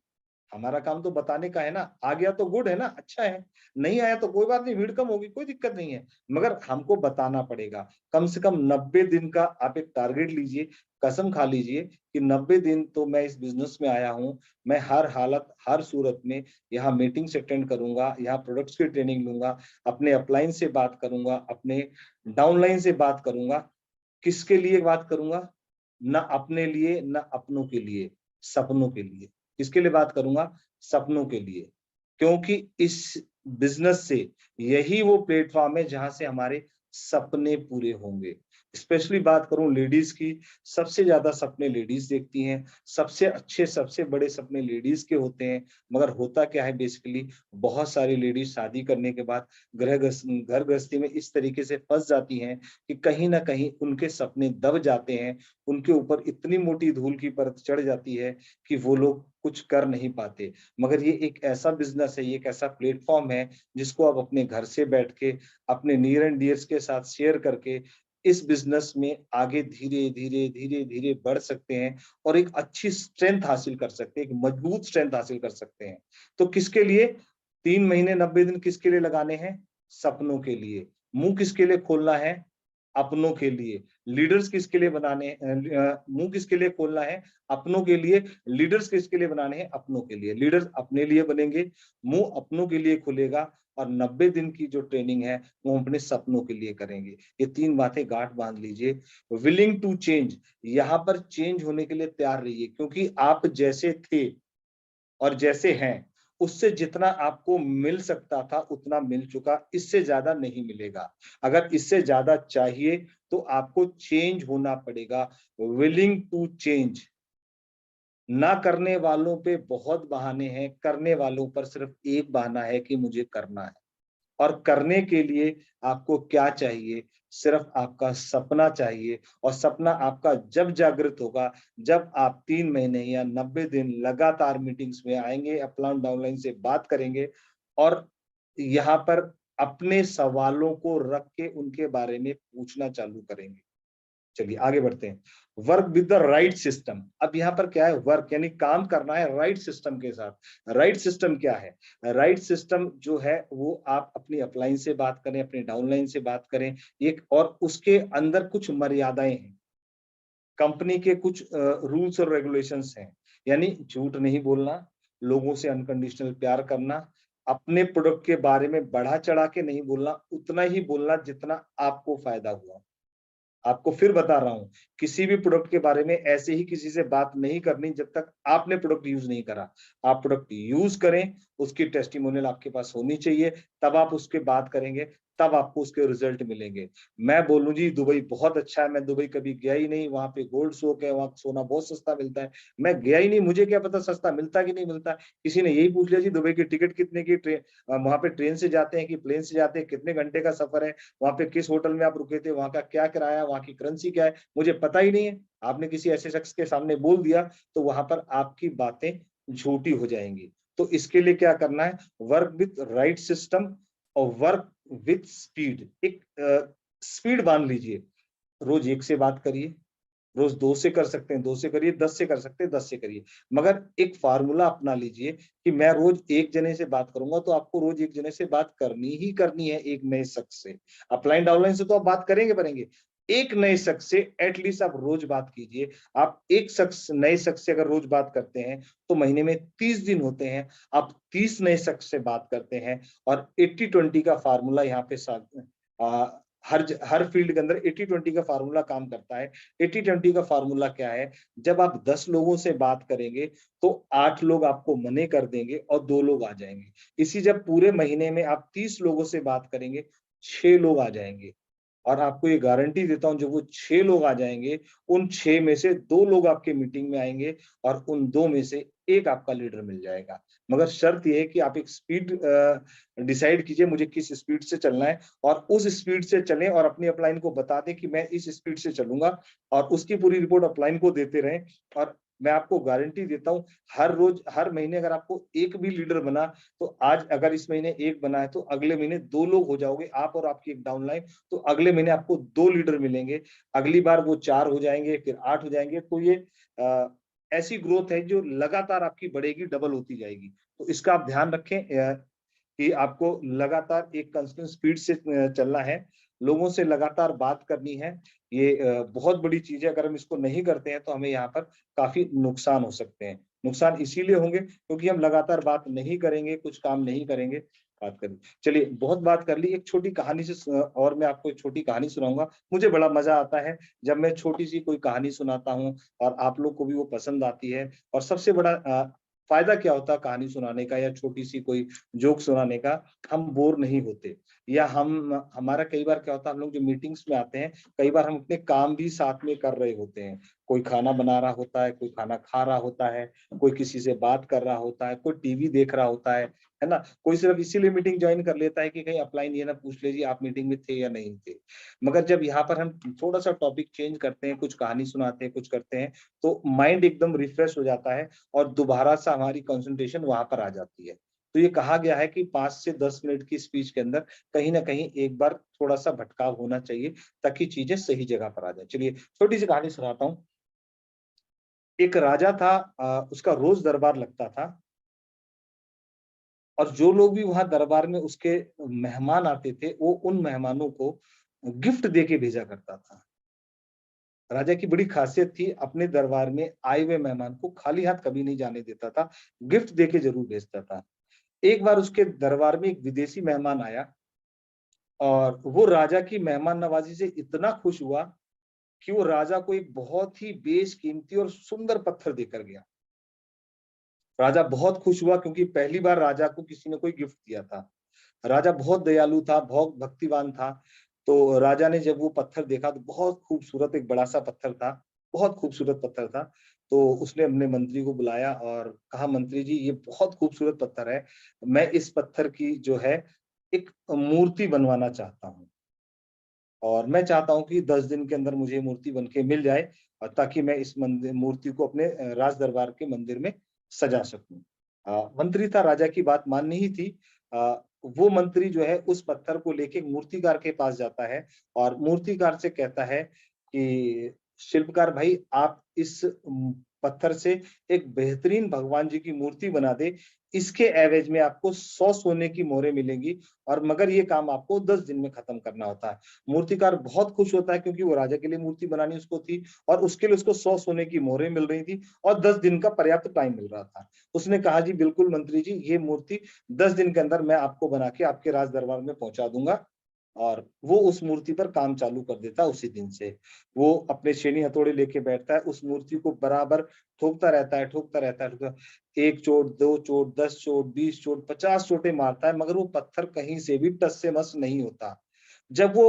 हमारा काम तो बताने का है ना, आ गया तो गुड है ना, अच्छा है, नहीं आया तो कोई बात नहीं, भीड़ कम होगी, कोई दिक्कत नहीं है, मगर हमको बताना पड़ेगा। कम से कम 90 दिन का आप एक टारगेट लीजिए, कसम खा लीजिए कि 90 दिन तो मैं इस बिजनेस में आया हूँ, मैं हर हालत हर सूरत में यहाँ मीटिंग्स अटेंड करूंगा, यहाँ प्रोडक्ट्स की ट्रेनिंग लूंगा, अपने अपलाइन से बात करूंगा, अपने डाउनलाइन से बात करूंगा। किसके लिए बात करूंगा? ना अपने लिए ना अपनों के लिए, सपनों के लिए। किसके लिए बात करूंगा? सपनों के लिए। क्योंकि इस बिजनेस से यही वो प्लेटफॉर्म है जहां से हमारे सपने पूरे होंगे। स्पेशली बात करूं लेडीज की, सबसे ज्यादा सपने लेडीज देखती हैं, सबसे अच्छे सबसे बड़े सपने लेडीज के होते हैं। मगर होता क्या है बेसिकली, बहुत सारी लेडीज शादी करने के बाद घर गृहस्थी में इस तरीके से फंस जाती हैं कि कहीं ना कहीं उनके सपने दब जाते हैं, उनके ऊपर इतनी मोटी धूल की परत चढ़ जाती है कि वो लोग कुछ कर नहीं पाते। मगर ये एक ऐसा बिजनेस है, ये एक ऐसा प्लेटफॉर्म है जिसको आप अपने घर से बैठ के अपने नियर एंड डियर्स के साथ शेयर करके इस बिजनेस में आगे धीरे धीरे धीरे धीरे बढ़ सकते हैं और एक अच्छी स्ट्रेंथ हासिल कर सकते हैं, एक मजबूत स्ट्रेंथ हासिल कर सकते हैं। तो किसके लिए 3 महीने 90 दिन किसके लिए लगाने हैं? सपनों के लिए। मुंह किसके लिए खोलना है? अपनों के लिए। लीडर्स किसके लिए बनाने, मुंह किसके लिए खोलना है? अपनों के लिए। लीडर्स किसके लिए बनाने हैं? अपनों के लिए। लीडर्स अपने लिए बनेंगे, मुंह अपनों के लिए खुलेगा, और 90 दिन की जो ट्रेनिंग है वो हम अपने सपनों के लिए करेंगे। ये 3 बातें गांठ बांध लीजिए। विलिंग टू चेंज, यहाँ पर चेंज होने के लिए तैयार रहिए, क्योंकि आप जैसे थे और जैसे हैं उससे जितना आपको मिल सकता था उतना मिल चुका, इससे ज्यादा नहीं मिलेगा। अगर इससे ज्यादा चाहिए तो आपको चेंज होना पड़ेगा। Willing to change. ना करने वालों पे बहुत बहाने हैं, करने वालों पर सिर्फ एक बहाना है कि मुझे करना है। और करने के लिए आपको क्या चाहिए? सिर्फ आपका सपना चाहिए, और सपना आपका जब जागृत होगा, जब आप 3 महीने या 90 दिन लगातार मीटिंग्स में आएंगे, अपलाइन डाउनलाइन से बात करेंगे और यहाँ पर अपने सवालों को रख के उनके बारे में पूछना चालू करेंगे। चलिए आगे बढ़ते हैं। Work with the right system. अब यहाँ पर क्या है? वर्क यानी काम करना है राइट सिस्टम के साथ। राइट सिस्टम क्या है? राइट सिस्टम जो है वो आप अपनी अपलाइन से बात करें, अपने डाउनलाइन से बात करें, एक और उसके अंदर कुछ मर्यादाएं हैं, कंपनी के कुछ रूल्स और रेगुलेशंस हैं। यानी झूठ नहीं बोलना, लोगों से अनकंडीशनल प्यार करना, अपने प्रोडक्ट के बारे में बढ़ा चढ़ा के नहीं बोलना, उतना ही बोलना जितना आपको फायदा हुआ। आपको फिर बता रहा हूं, किसी भी प्रोडक्ट के बारे में ऐसे ही किसी से बात नहीं करनी जब तक आपने प्रोडक्ट यूज नहीं करा। आप प्रोडक्ट यूज करें, उसकी टेस्टिमोनियल आपके पास होनी चाहिए, तब आप उसके बात करेंगे, तब आपको उसके रिजल्ट मिलेंगे। मैं बोलूं जी दुबई बहुत अच्छा है, मैं दुबई कभी गया ही नहीं, वहां पे गोल्ड सोक है, वहां सोना बहुत सस्ता मिलता है, मैं गया ही नहीं, मुझे क्या पता सस्ता मिलता कि नहीं मिलता। किसी ने यही पूछ लिया जी दुबई की टिकट कितने की, वहां पे ट्रेन से जाते हैं कि प्लेन से जाते हैं, कितने घंटे का सफर है, वहां पे किस होटल में आप रुके थे, वहां का क्या किराया, वहां की करेंसी क्या है, मुझे पता ही नहीं है। आपने किसी ऐसे शख्स के सामने बोल दिया तो वहां पर आपकी बातें झूठी हो जाएंगी। तो इसके लिए क्या करना है? वर्क विथ राइट सिस्टम और वर्क विथ स्पीड। एक स्पीड बांध लीजिए, रोज 1 से बात करिए, रोज 2 से कर सकते हैं 2 से करिए, 10 से कर सकते हैं 10 से करिए, मगर एक फार्मूला अपना लीजिए कि मैं रोज 1 जने से बात करूंगा, तो आपको रोज 1 जने से बात करनी ही करनी है, एक नए शख्स से। अपलाइन डाउनलाइन से तो आप बात करेंगे, एक नए शख्स से एटलीस्ट आप रोज बात कीजिए। आप एक शख्स नए शख्स से अगर रोज बात करते हैं तो महीने में 30 दिन होते हैं, आप 30 नए शख्स से बात करते हैं। और 80-20 का फार्मूला यहाँ पे हर फील्ड के अंदर 80-20 का फार्मूला काम करता है। 80-20 का फार्मूला क्या है? जब आप 10 लोगों से बात करेंगे तो 8 लोग आपको मने कर देंगे और 2 लोग आ जाएंगे। इसी जब पूरे महीने में आप 30 लोगों से बात करेंगे, 6 लोग आ जाएंगे। और आपको ये गारंटी देता हूं, जो वो 6 लोग आ जाएंगे, उन 6 में से 2 लोग आपके मीटिंग में आएंगे और उन 2 में से एक आपका लीडर मिल जाएगा। मगर शर्त यह है कि आप एक स्पीड डिसाइड कीजिए, मुझे किस स्पीड से चलना है, और उस स्पीड से चलें और अपनी अपलाइन को बता दें कि मैं इस स्पीड से चलूंगा, और उसकी पूरी रिपोर्ट अपलाइन को देते रहें। और मैं आपको गारंटी देता हूं, हर रोज हर महीने अगर आपको एक भी लीडर बना, तो आज अगर इस महीने एक बना है तो अगले महीने 2 लोग हो जाओगे, आप और आपकी एक डाउनलाइन, तो अगले महीने आपको 2 लीडर मिलेंगे, अगली बार वो 4 हो जाएंगे, फिर 8 हो जाएंगे। तो ये ऐसी ग्रोथ है जो लगातार आपकी बढ़ेगी, डबल होती जाएगी। तो इसका आप ध्यान रखें कि आपको लगातार एक कंस्टेंट स्पीड से चलना है, लोगों से लगातार बात करनी है। ये बहुत बड़ी चीज है, अगर हम इसको नहीं करते हैं तो हमें यहाँ पर काफी नुकसान हो सकते हैं। नुकसान इसीलिए होंगे क्योंकि हम लगातार बात नहीं करेंगे, कुछ काम नहीं करेंगे, बात करेंगे। चलिए बहुत बात कर ली, एक छोटी कहानी से और मैं आपको एक छोटी कहानी सुनाऊंगा। मुझे बड़ा मजा आता है जब मैं छोटी सी कोई कहानी सुनाता हूँ और आप लोग को भी वो पसंद आती है। और सबसे बड़ा फायदा क्या होता है कहानी सुनाने का या छोटी सी कोई जोक सुनाने का? हम बोर नहीं होते। या हमारा कई बार क्या होता है, हम लोग जो मीटिंग्स में आते हैं, कई बार हम अपने काम भी साथ में कर रहे होते हैं। कोई खाना बना रहा होता है, कोई खाना खा रहा होता है, कोई किसी से बात कर रहा होता है, कोई टीवी देख रहा होता है ना? कोई सिर्फ इसीलिए मीटिंग ज्वाइन कर लेता है कि कहीं अपलाइन ये ना पूछ ले जी आप मीटिंग में थे या नहीं थे। मगर जब यहाँ पर हम थोड़ा सा टॉपिक चेंज करते हैं, कुछ कहानी सुनाते हैं, कुछ करते हैं, तो माइंड एकदम रिफ्रेश हो जाता है और दोबारा से हमारी कंसंट्रेशन वहां पर आ जाती है। तो ये कहा गया है कि 5 से 10 मिनट की स्पीच के अंदर कहीं ना कहीं एक बार थोड़ा सा भटकाव होना चाहिए ताकि चीजें सही जगह पर आ जाए। चलिए छोटी सी कहानी सुनाता हूँ। एक राजा था, उसका रोज दरबार लगता था, और जो लोग भी वहां दरबार में उसके मेहमान आते थे, वो उन मेहमानों को गिफ्ट देके भेजा करता था। राजा की बड़ी खासियत थी, अपने दरबार में आए हुए मेहमान को खाली हाथ कभी नहीं जाने देता था, गिफ्ट देके जरूर भेजता था। एक बार उसके दरबार में एक विदेशी मेहमान आया और वो राजा की मेहमान नवाजी से इतना खुश हुआ कि वो राजा को एक बहुत ही बेशकीमती और सुंदर पत्थर देकर गया। राजा बहुत खुश हुआ क्योंकि पहली बार राजा को किसी ने कोई गिफ्ट दिया था। राजा बहुत दयालु था, बहुत भक्तिवान था। तो राजा ने जब वो पत्थर देखा तो बहुत खूबसूरत एक बड़ा सा पत्थर था, बहुत खूबसूरत पत्थर था। तो उसने अपने मंत्री को बुलाया और कहा, मंत्री जी ये बहुत खूबसूरत पत्थर है, मैं इस पत्थर की जो है एक मूर्ति बनवाना चाहता हूँ, और मैं चाहता हूँ कि 10 दिन के अंदर मुझे मूर्ति बनके मिल जाए, और ताकि मैं इस मंदिर मूर्ति को अपने राज दरबार के मंदिर में सजा सकूं। मंत्री था, राजा की बात माननी ही थी। वो मंत्री जो है उस पत्थर को लेके मूर्तिकार के पास जाता है और मूर्तिकार से कहता है कि शिल्पकार भाई, आप इस पत्थर से एक बेहतरीन भगवान जी की मूर्ति बना दे, इसके एवज में आपको 100 सोने की मोहरें मिलेंगी, और मगर ये काम आपको 10 दिन में खत्म करना होता है। मूर्तिकार बहुत खुश होता है, क्योंकि वो राजा के लिए मूर्ति बनानी उसको थी, और उसके लिए उसको 100 सोने की मोहरें मिल रही थी, और 10 दिन का पर्याप्त टाइम मिल रहा था। उसने कहा जी बिल्कुल मंत्री जी, ये मूर्ति 10 दिन के अंदर मैं आपको बना के आपके राज दरबार में पहुंचा दूंगा। और वो उस मूर्ति पर काम चालू कर देता है। उसी दिन से वो अपने छेनी हथौड़े लेके बैठता है, उस मूर्ति को बराबर ठोकता रहता है, ठोकता रहता है, 1 चोट, 2 चोट, 10 चोट, 20 चोट, 50 चोटें मारता है, मगर वो पत्थर कहीं से भी टस से मस नहीं होता। जब वो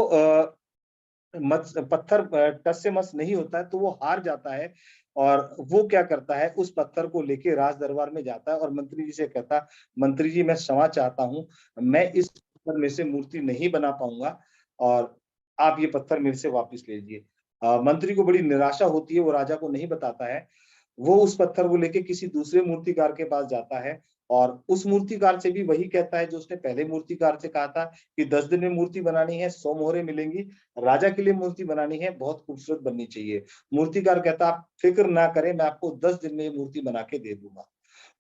पत्थर टस से मस नहीं होता है, तो वो हार जाता है, और वो क्या करता है, उस पत्थर को लेके राज दरबार में जाता है और मंत्री जी से कहता है, मंत्री जी मैं क्षमा चाहता हूँ, मैं इस पत्थर में से मूर्ति नहीं बना पाऊंगा, और आप ये पत्थर मेरे से वापस ले लीजिए। मंत्री को बड़ी निराशा होती है, वो राजा को नहीं बताता है। वो उस पत्थर को लेके किसी दूसरे मूर्तिकार के पास जाता है, और उस मूर्तिकार से भी वही कहता है जो उसने पहले मूर्तिकार से कहा था कि 10 दिन में मूर्ति बनानी है, 100 मोहरें मिलेंगी, राजा के लिए मूर्ति बनानी है, बहुत खूबसूरत बननी चाहिए। मूर्तिकार कहता आप फिक्र ना करें, मैं आपको 10 दिन में ये मूर्ति बना के दे दूंगा।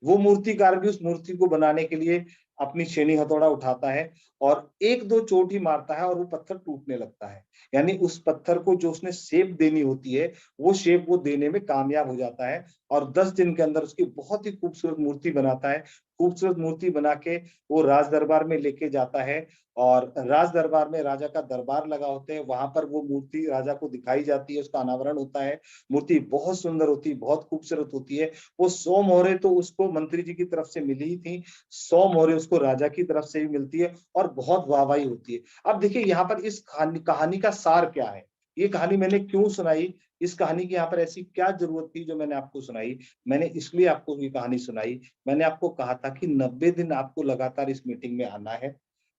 वो मूर्तिकार भी उस मूर्ति को बनाने के लिए अपनी छेनी हथौड़ा उठाता है, और 1-2 चोट ही मारता है, और वो पत्थर टूटने लगता है। यानी उस पत्थर को जो उसने शेप देनी होती है, वो शेप वो देने में कामयाब हो जाता है, और 10 दिन के अंदर उसकी बहुत ही खूबसूरत मूर्ति बनाता है। खूबसूरत मूर्ति बना के वो राज दरबार में लेके जाता है, और राज दरबार में राजा का दरबार लगा होते हैं, वहां पर वो मूर्ति राजा को दिखाई जाती है, उसका अनावरण होता है। मूर्ति बहुत सुंदर होती है, बहुत खूबसूरत होती है। वो 100 मोहरें तो उसको मंत्री जी की तरफ से मिली ही थी, 100 मोहरें उसको राजा की तरफ से भी मिलती है, और बहुत वाहवाही होती है। अब देखिए यहाँ पर इस कहानी का सार क्या है, ये कहानी मैंने क्यों सुनाई, इस कहानी की यहाँ पर ऐसी क्या जरूरत थी जो मैंने आपको सुनाई। मैंने इसलिए आपको ये कहानी सुनाई, मैंने आपको कहा था कि 90 दिन आपको लगातार इस मीटिंग में आना है,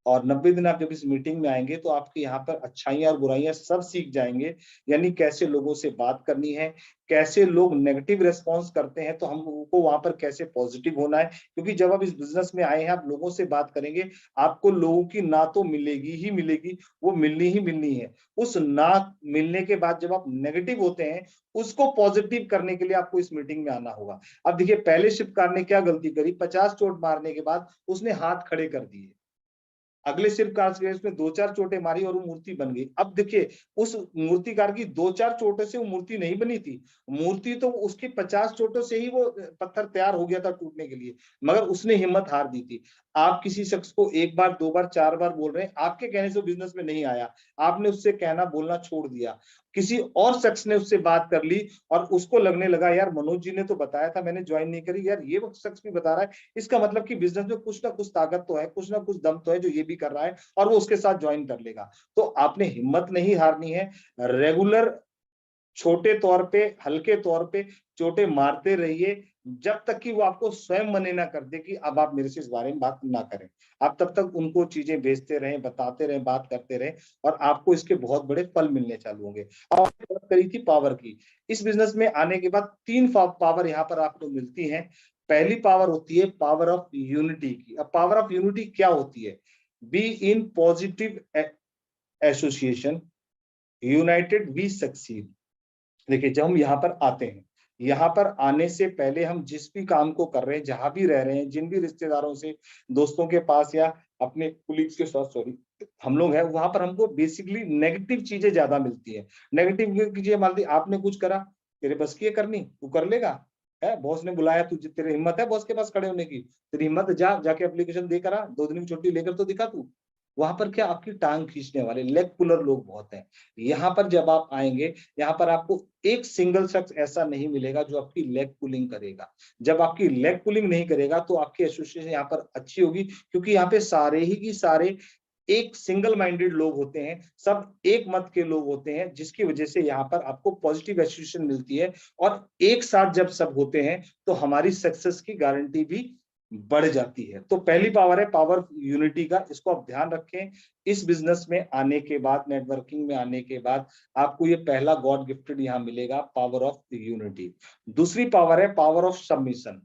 और 90 दिन आप जब इस मीटिंग में आएंगे तो आपके यहाँ पर अच्छाइयाँ और बुराइयां सब सीख जाएंगे। यानी कैसे लोगों से बात करनी है, कैसे लोग नेगेटिव रेस्पॉन्स करते हैं तो हमको वहां पर कैसे पॉजिटिव होना है। क्योंकि जब आप इस बिजनेस में आए हैं, आप लोगों से बात करेंगे, आपको लोगों की ना तो मिलेगी ही मिलेगी, वो मिलनी ही मिलनी है। उस ना मिलने के बाद जब आप नेगेटिव होते हैं, उसको पॉजिटिव करने के लिए आपको इस मीटिंग में आना होगा। अब देखिए पहले शिल्पकार ने क्या गलती करी, 50 चोट मारने के बाद उसने हाथ खड़े कर दिए। अगले शिल्पकार के उसमें 2-4 चोटें मारी और वो मूर्ति बन गई। अब देखिए उस मूर्तिकार की 2-4 चोटों से वो मूर्ति नहीं बनी थी, मूर्ति तो उसकी 50 चोटों से ही वो पत्थर तैयार हो गया था टूटने के लिए, मगर उसने हिम्मत हार दी थी। आप किसी शख्स को 1 बार 2 बार 4 बार बोल रहे हैं, आपके कहने से बिजनेस में नहीं आया, आपने उससे कहना बोलना छोड़ दिया, किसी और शख्स ने उससे बात कर ली, और उसको लगने लगा यार मनोज जी ने तो बताया था, मैंने ज्वाइन नहीं करी, यार ये शख्स भी बता रहा है, इसका मतलब कि बिजनेस में कुछ ना कुछ ताकत तो है, कुछ ना कुछ दम तो है जो ये भी कर रहा है, और वो उसके साथ ज्वाइन कर लेगा। तो आपने हिम्मत नहीं हारनी है, रेगुलर छोटे तौर पे, हल्के तौर पे चोटें मारते रहिए, जब तक कि वो आपको स्वयं मने ना कर दे कि अब आप मेरे से इस बारे में बात ना करें। आप तब तक उनको चीजें भेजते रहें, बताते रहें, बात करते रहें, और आपको इसके बहुत बड़े फल मिलने चालू होंगे। और बात करी थी पावर की, इस बिजनेस में आने के बाद 3 पावर यहाँ पर आपको मिलती है। पहली पावर होती है पावर ऑफ यूनिटी की। अब पावर ऑफ यूनिटी क्या होती है? Be in positive association, united we succeed. देखिए जब हम यहाँ पर आते हैं, यहाँ पर आने से पहले हम जिस भी काम को कर रहे हैं, जहां भी रह रहे हैं, जिन भी रिश्तेदारों से, दोस्तों के पास या अपने कुलीग्स के साथ, सॉरी, हम लोग हैं, वहां पर हमको बेसिकली नेगेटिव चीजें ज्यादा मिलती है। नेगेटिव चीजें मान ली आपने कुछ करा, तेरे बस की है करनी, तू कर लेगा, है बॉस ने बुलाया, तू तेरी हिम्मत है बॉस के पास खड़े होने की, तेरी हिम्मत, जाके एप्लीकेशन दे करा, 2 दिन की छुट्टी लेकर तो दिखा तू। वहां पर क्या आपकी टांग खींचने वाले लेग पुलर लोग बहुत हैं। यहाँ पर जब आप आएंगे, यहाँ पर आपको एक सिंगल शख्स ऐसा नहीं मिलेगा जो आपकी लेग पुलिंग करेगा। जब आपकी लेग पुलिंग नहीं करेगा तो आपकी एसोसिएशन यहाँ पर अच्छी होगी, क्योंकि यहाँ पे सारे ही की सारे एक सिंगल माइंडेड लोग होते हैं, सब एक मत के लोग होते हैं, जिसकी वजह से यहाँ पर आपको पॉजिटिव एसोसिएशन मिलती है। और एक साथ जब सब होते हैं तो हमारी सक्सेस की गारंटी भी बढ़ जाती है। तो पहली पावर है पावर यूनिटी का, इसको आप ध्यान रखें। इस बिजनेस में आने के बाद, नेटवर्किंग में आने के बाद आपको ये पहला गॉड गिफ्टेड यहाँ मिलेगा, पावर ऑफ यूनिटी। दूसरी पावर है पावर ऑफ सबमिशन।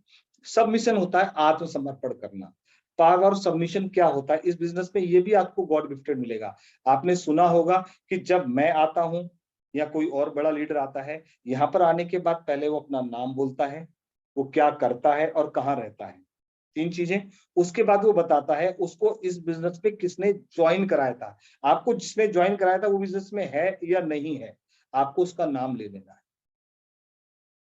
सबमिशन होता है आत्मसमर्पण करना। पावर ऑफ सबमिशन क्या होता है इस बिजनेस में, ये भी आपको गॉड गिफ्टेड मिलेगा। आपने सुना होगा कि जब मैं आता हूं या कोई और बड़ा लीडर आता है, यहाँ पर आने के बाद पहले वो अपना नाम बोलता है, वो क्या करता है और कहाँ रहता है, 3 चीजें। उसके बाद वो बताता है उसको इस बिजनेस में किसने ज्वाइन कराया था। आपको जिसने ज्वाइन कराया था वो बिजनेस में है या नहीं है, आपको उसका नाम ले लेना है।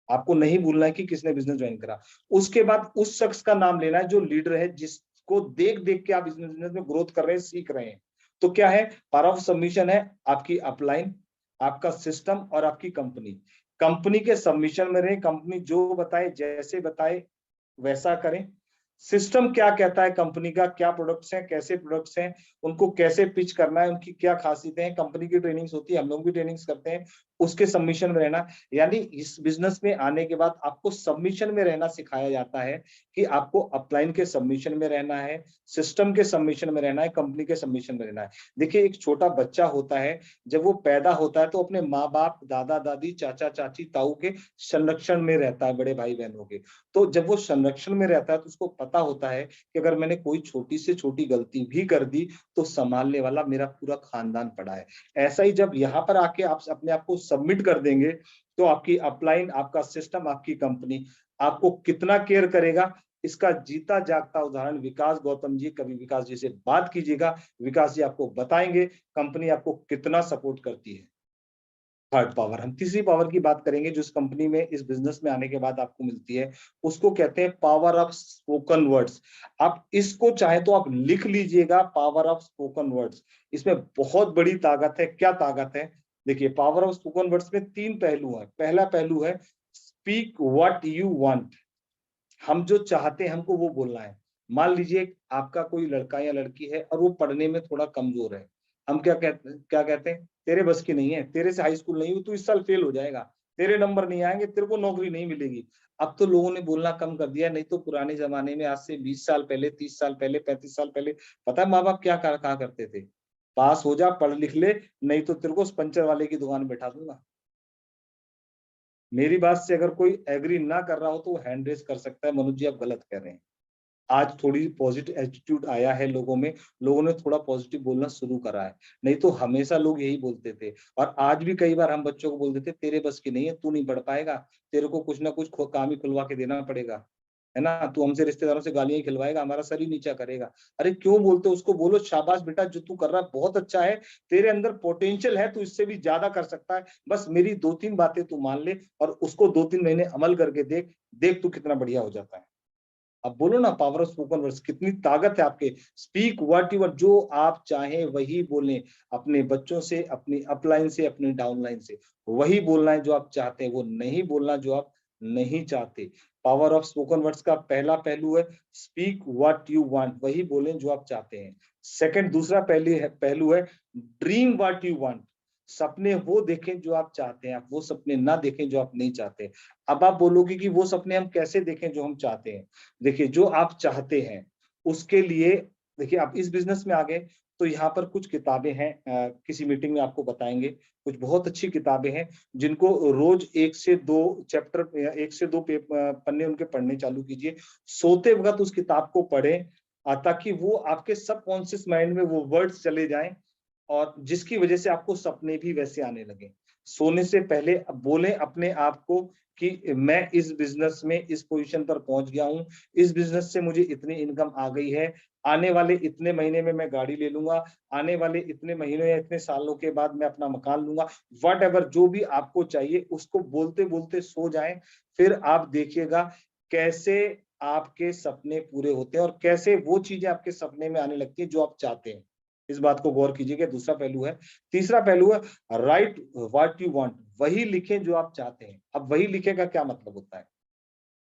आपको नहीं भूलना है कि किसने बिजनेस ज्वाइन करा। उसके बाद उस शख्स का नाम लेना है जो लीडर है, जिसको देख देख के आप बिजनेस में ग्रोथ कर रहे हैं, सीख रहे हैं। तो क्या है, पावर ऑफ सबमिशन है आपकी अपलाइन, आपका सिस्टम और आपकी कंपनी। कंपनी के सबमिशन में रहे, कंपनी जो बताए, जैसे बताए वैसा करें। सिस्टम क्या कहता है कंपनी का, क्या प्रोडक्ट्स हैं, कैसे प्रोडक्ट्स हैं, उनको कैसे पिच करना है, उनकी क्या खासियतें हैं। कंपनी की ट्रेनिंग्स होती है, हम लोग भी ट्रेनिंग्स करते हैं, उसके सबमिशन में रहना। यानी इस बिजनेस में आने के बाद आपको सबमिशन में रहना सिखाया जाता है कि आपको अपलाइन के सबमिशन में रहना है, सिस्टम के सबमिशन में रहना है, कंपनी के सबमिशन में रहना है। देखिए एक छोटा बच्चा होता है, जब वो पैदा होता है तो अपने माँ बाप, दादा दादी, चाचा चाची, ताऊ के संरक्षण में रहता है, बड़े भाई बहनों के। तो जब वो संरक्षण में रहता है तो उसको पता होता है कि अगर मैंने कोई छोटी से छोटी गलती भी कर दी तो संभालने वाला मेरा पूरा खानदान पड़ा है। ऐसा ही जब यहाँ पर आके आप अपने आप को सबमिट कर देंगे तो आपकी अपलाइन, आपका सिस्टम, आपकी कंपनी आपको कितना केयर करेगा, इसका जीता जागता उदाहरण विकास गौतम जी। कभी विकास जी से बात कीजिएगा, विकास जी आपको बताएंगे कंपनी आपको कितना सपोर्ट करती है। थर्ड पावर, हम तीसरी पावर की बात करेंगे जो इस कंपनी में, इस बिजनेस में आने के बाद आपको मिलती है, उसको कहते हैं पावर ऑफ स्पोकन वर्ड्स। आप इसको चाहे तो आप लिख लीजिएगा, पावर ऑफ स्पोकन वर्ड्स। इसमें बहुत बड़ी ताकत है। क्या ताकत है, देखिए पावर ऑफ स्पोकन वर्ड्स में 3 पहलू है। पहला पहलू है स्पीक व्हाट यू वांट। हम जो चाहते हैं हमको वो बोलना है। मान लीजिए आपका कोई लड़का या लड़की है और वो पढ़ने में थोड़ा कमजोर है, हम क्या कहते हैं, तेरे बस की नहीं है, तेरे से हाई स्कूल नहीं हुई, तू इस साल फेल हो जाएगा, तेरे नंबर नहीं आएंगे, तेरे को नौकरी नहीं मिलेगी। अब तो लोगों ने बोलना कम कर दिया, नहीं तो पुराने जमाने में आज से 20 साल पहले, 30 साल पहले, 35 साल पहले, पता है माँ बाप क्या कहा करते थे, पास हो जा, पढ़ लिख ले, नहीं तो तेरे को पंचर वाले की दुकान बैठा दूंगा। मेरी बात से अगर कोई एग्री ना कर रहा हो तो वो हैंड रेज कर सकता है, मनोज जी आप गलत कह रहे हैं। आज थोड़ी पॉजिटिव एटीट्यूड आया है लोगों में, लोगों ने थोड़ा पॉजिटिव बोलना शुरू करा है, नहीं तो हमेशा लोग यही बोलते थे। और आज भी कई बार हम बच्चों को बोलते थे तेरे बस की नहीं है, तू नहीं पढ़ पाएगा, तेरे को कुछ ना कुछ काम ही खुलवा के देना पड़ेगा, है ना, तू हमसे रिश्तेदारों से गालियां ही खिलवाएगा, हमारा सर ही नीचा करेगा। अरे क्यों बोलते हो, उसको बोलो शाबाश बेटा, जो तू कर रहा है बहुत अच्छा है, तेरे अंदर पोटेंशियल है, तू इससे भी ज्यादा कर सकता है, बस मेरी 2-3 बातें तू मान ले और उसको 2-3 महीने अमल करके देख, देख तू कितना बढ़िया हो जाता है। अब बोलो ना, पावर ऑफ स्पोकन वर्ड्स, कितनी ताकत है आपके। स्पीक व्हाट यू वांट, जो आप चाहें वही बोलें, अपने बच्चों से, अपनी अपलाइन से, अपनी डाउनलाइन से वही बोलना है जो आप चाहते हैं, वो नहीं बोलना जो आप नहीं चाहते। पावर ऑफ स्पोकन वर्ड्स का पहला पहलू है स्पीक व्हाट यू वांट, वही बोलें जो आप चाहते हैं। सेकंड, दूसरा पहलू है ड्रीम व्हाट यू वांट, सपने वो देखें जो आप चाहते हैं, आप वो सपने ना देखें जो आप नहीं चाहते। अब आप बोलोगे कि वो सपने हम कैसे देखें जो हम चाहते हैं। देखिए जो आप चाहते हैं उसके लिए, देखिए आप इस बिजनेस में आ गए तो यहाँ पर कुछ किताबें हैं, किसी मीटिंग में आपको बताएंगे, कुछ बहुत अच्छी किताबें हैं जिनको रोज 1 से 2 चैप्टर, 1 से 2 पन्ने उनके पढ़ने चालू कीजिए। सोते वक्त उस किताब को पढ़ें ताकि वो आपके सबकॉन्शियस माइंड में वो वर्ड्स चले जाएं और जिसकी वजह से आपको सपने भी वैसे आने लगे। सोने से पहले बोले अपने आप को कि मैं इस बिजनेस में इस पोजीशन पर पहुंच गया हूं, इस बिजनेस से मुझे इतनी इनकम आ गई है, आने वाले इतने महीने में मैं गाड़ी ले लूंगा, आने वाले इतने महीनों या इतने सालों के बाद मैं अपना मकान लूंगा। वट एवर जो भी आपको चाहिए उसको बोलते बोलते सो जाएं, फिर आप देखिएगा कैसे आपके सपने पूरे होते हैं और कैसे वो चीजें आपके सपने में आने लगती है जो आप चाहते हैं। इस बात को गौर कीजिएगा, दूसरा पहलू है। तीसरा पहलू है राइट व्हाट यू वांट, वही लिखें जो आप चाहते हैं। अब वही लिखे का क्या मतलब होता है,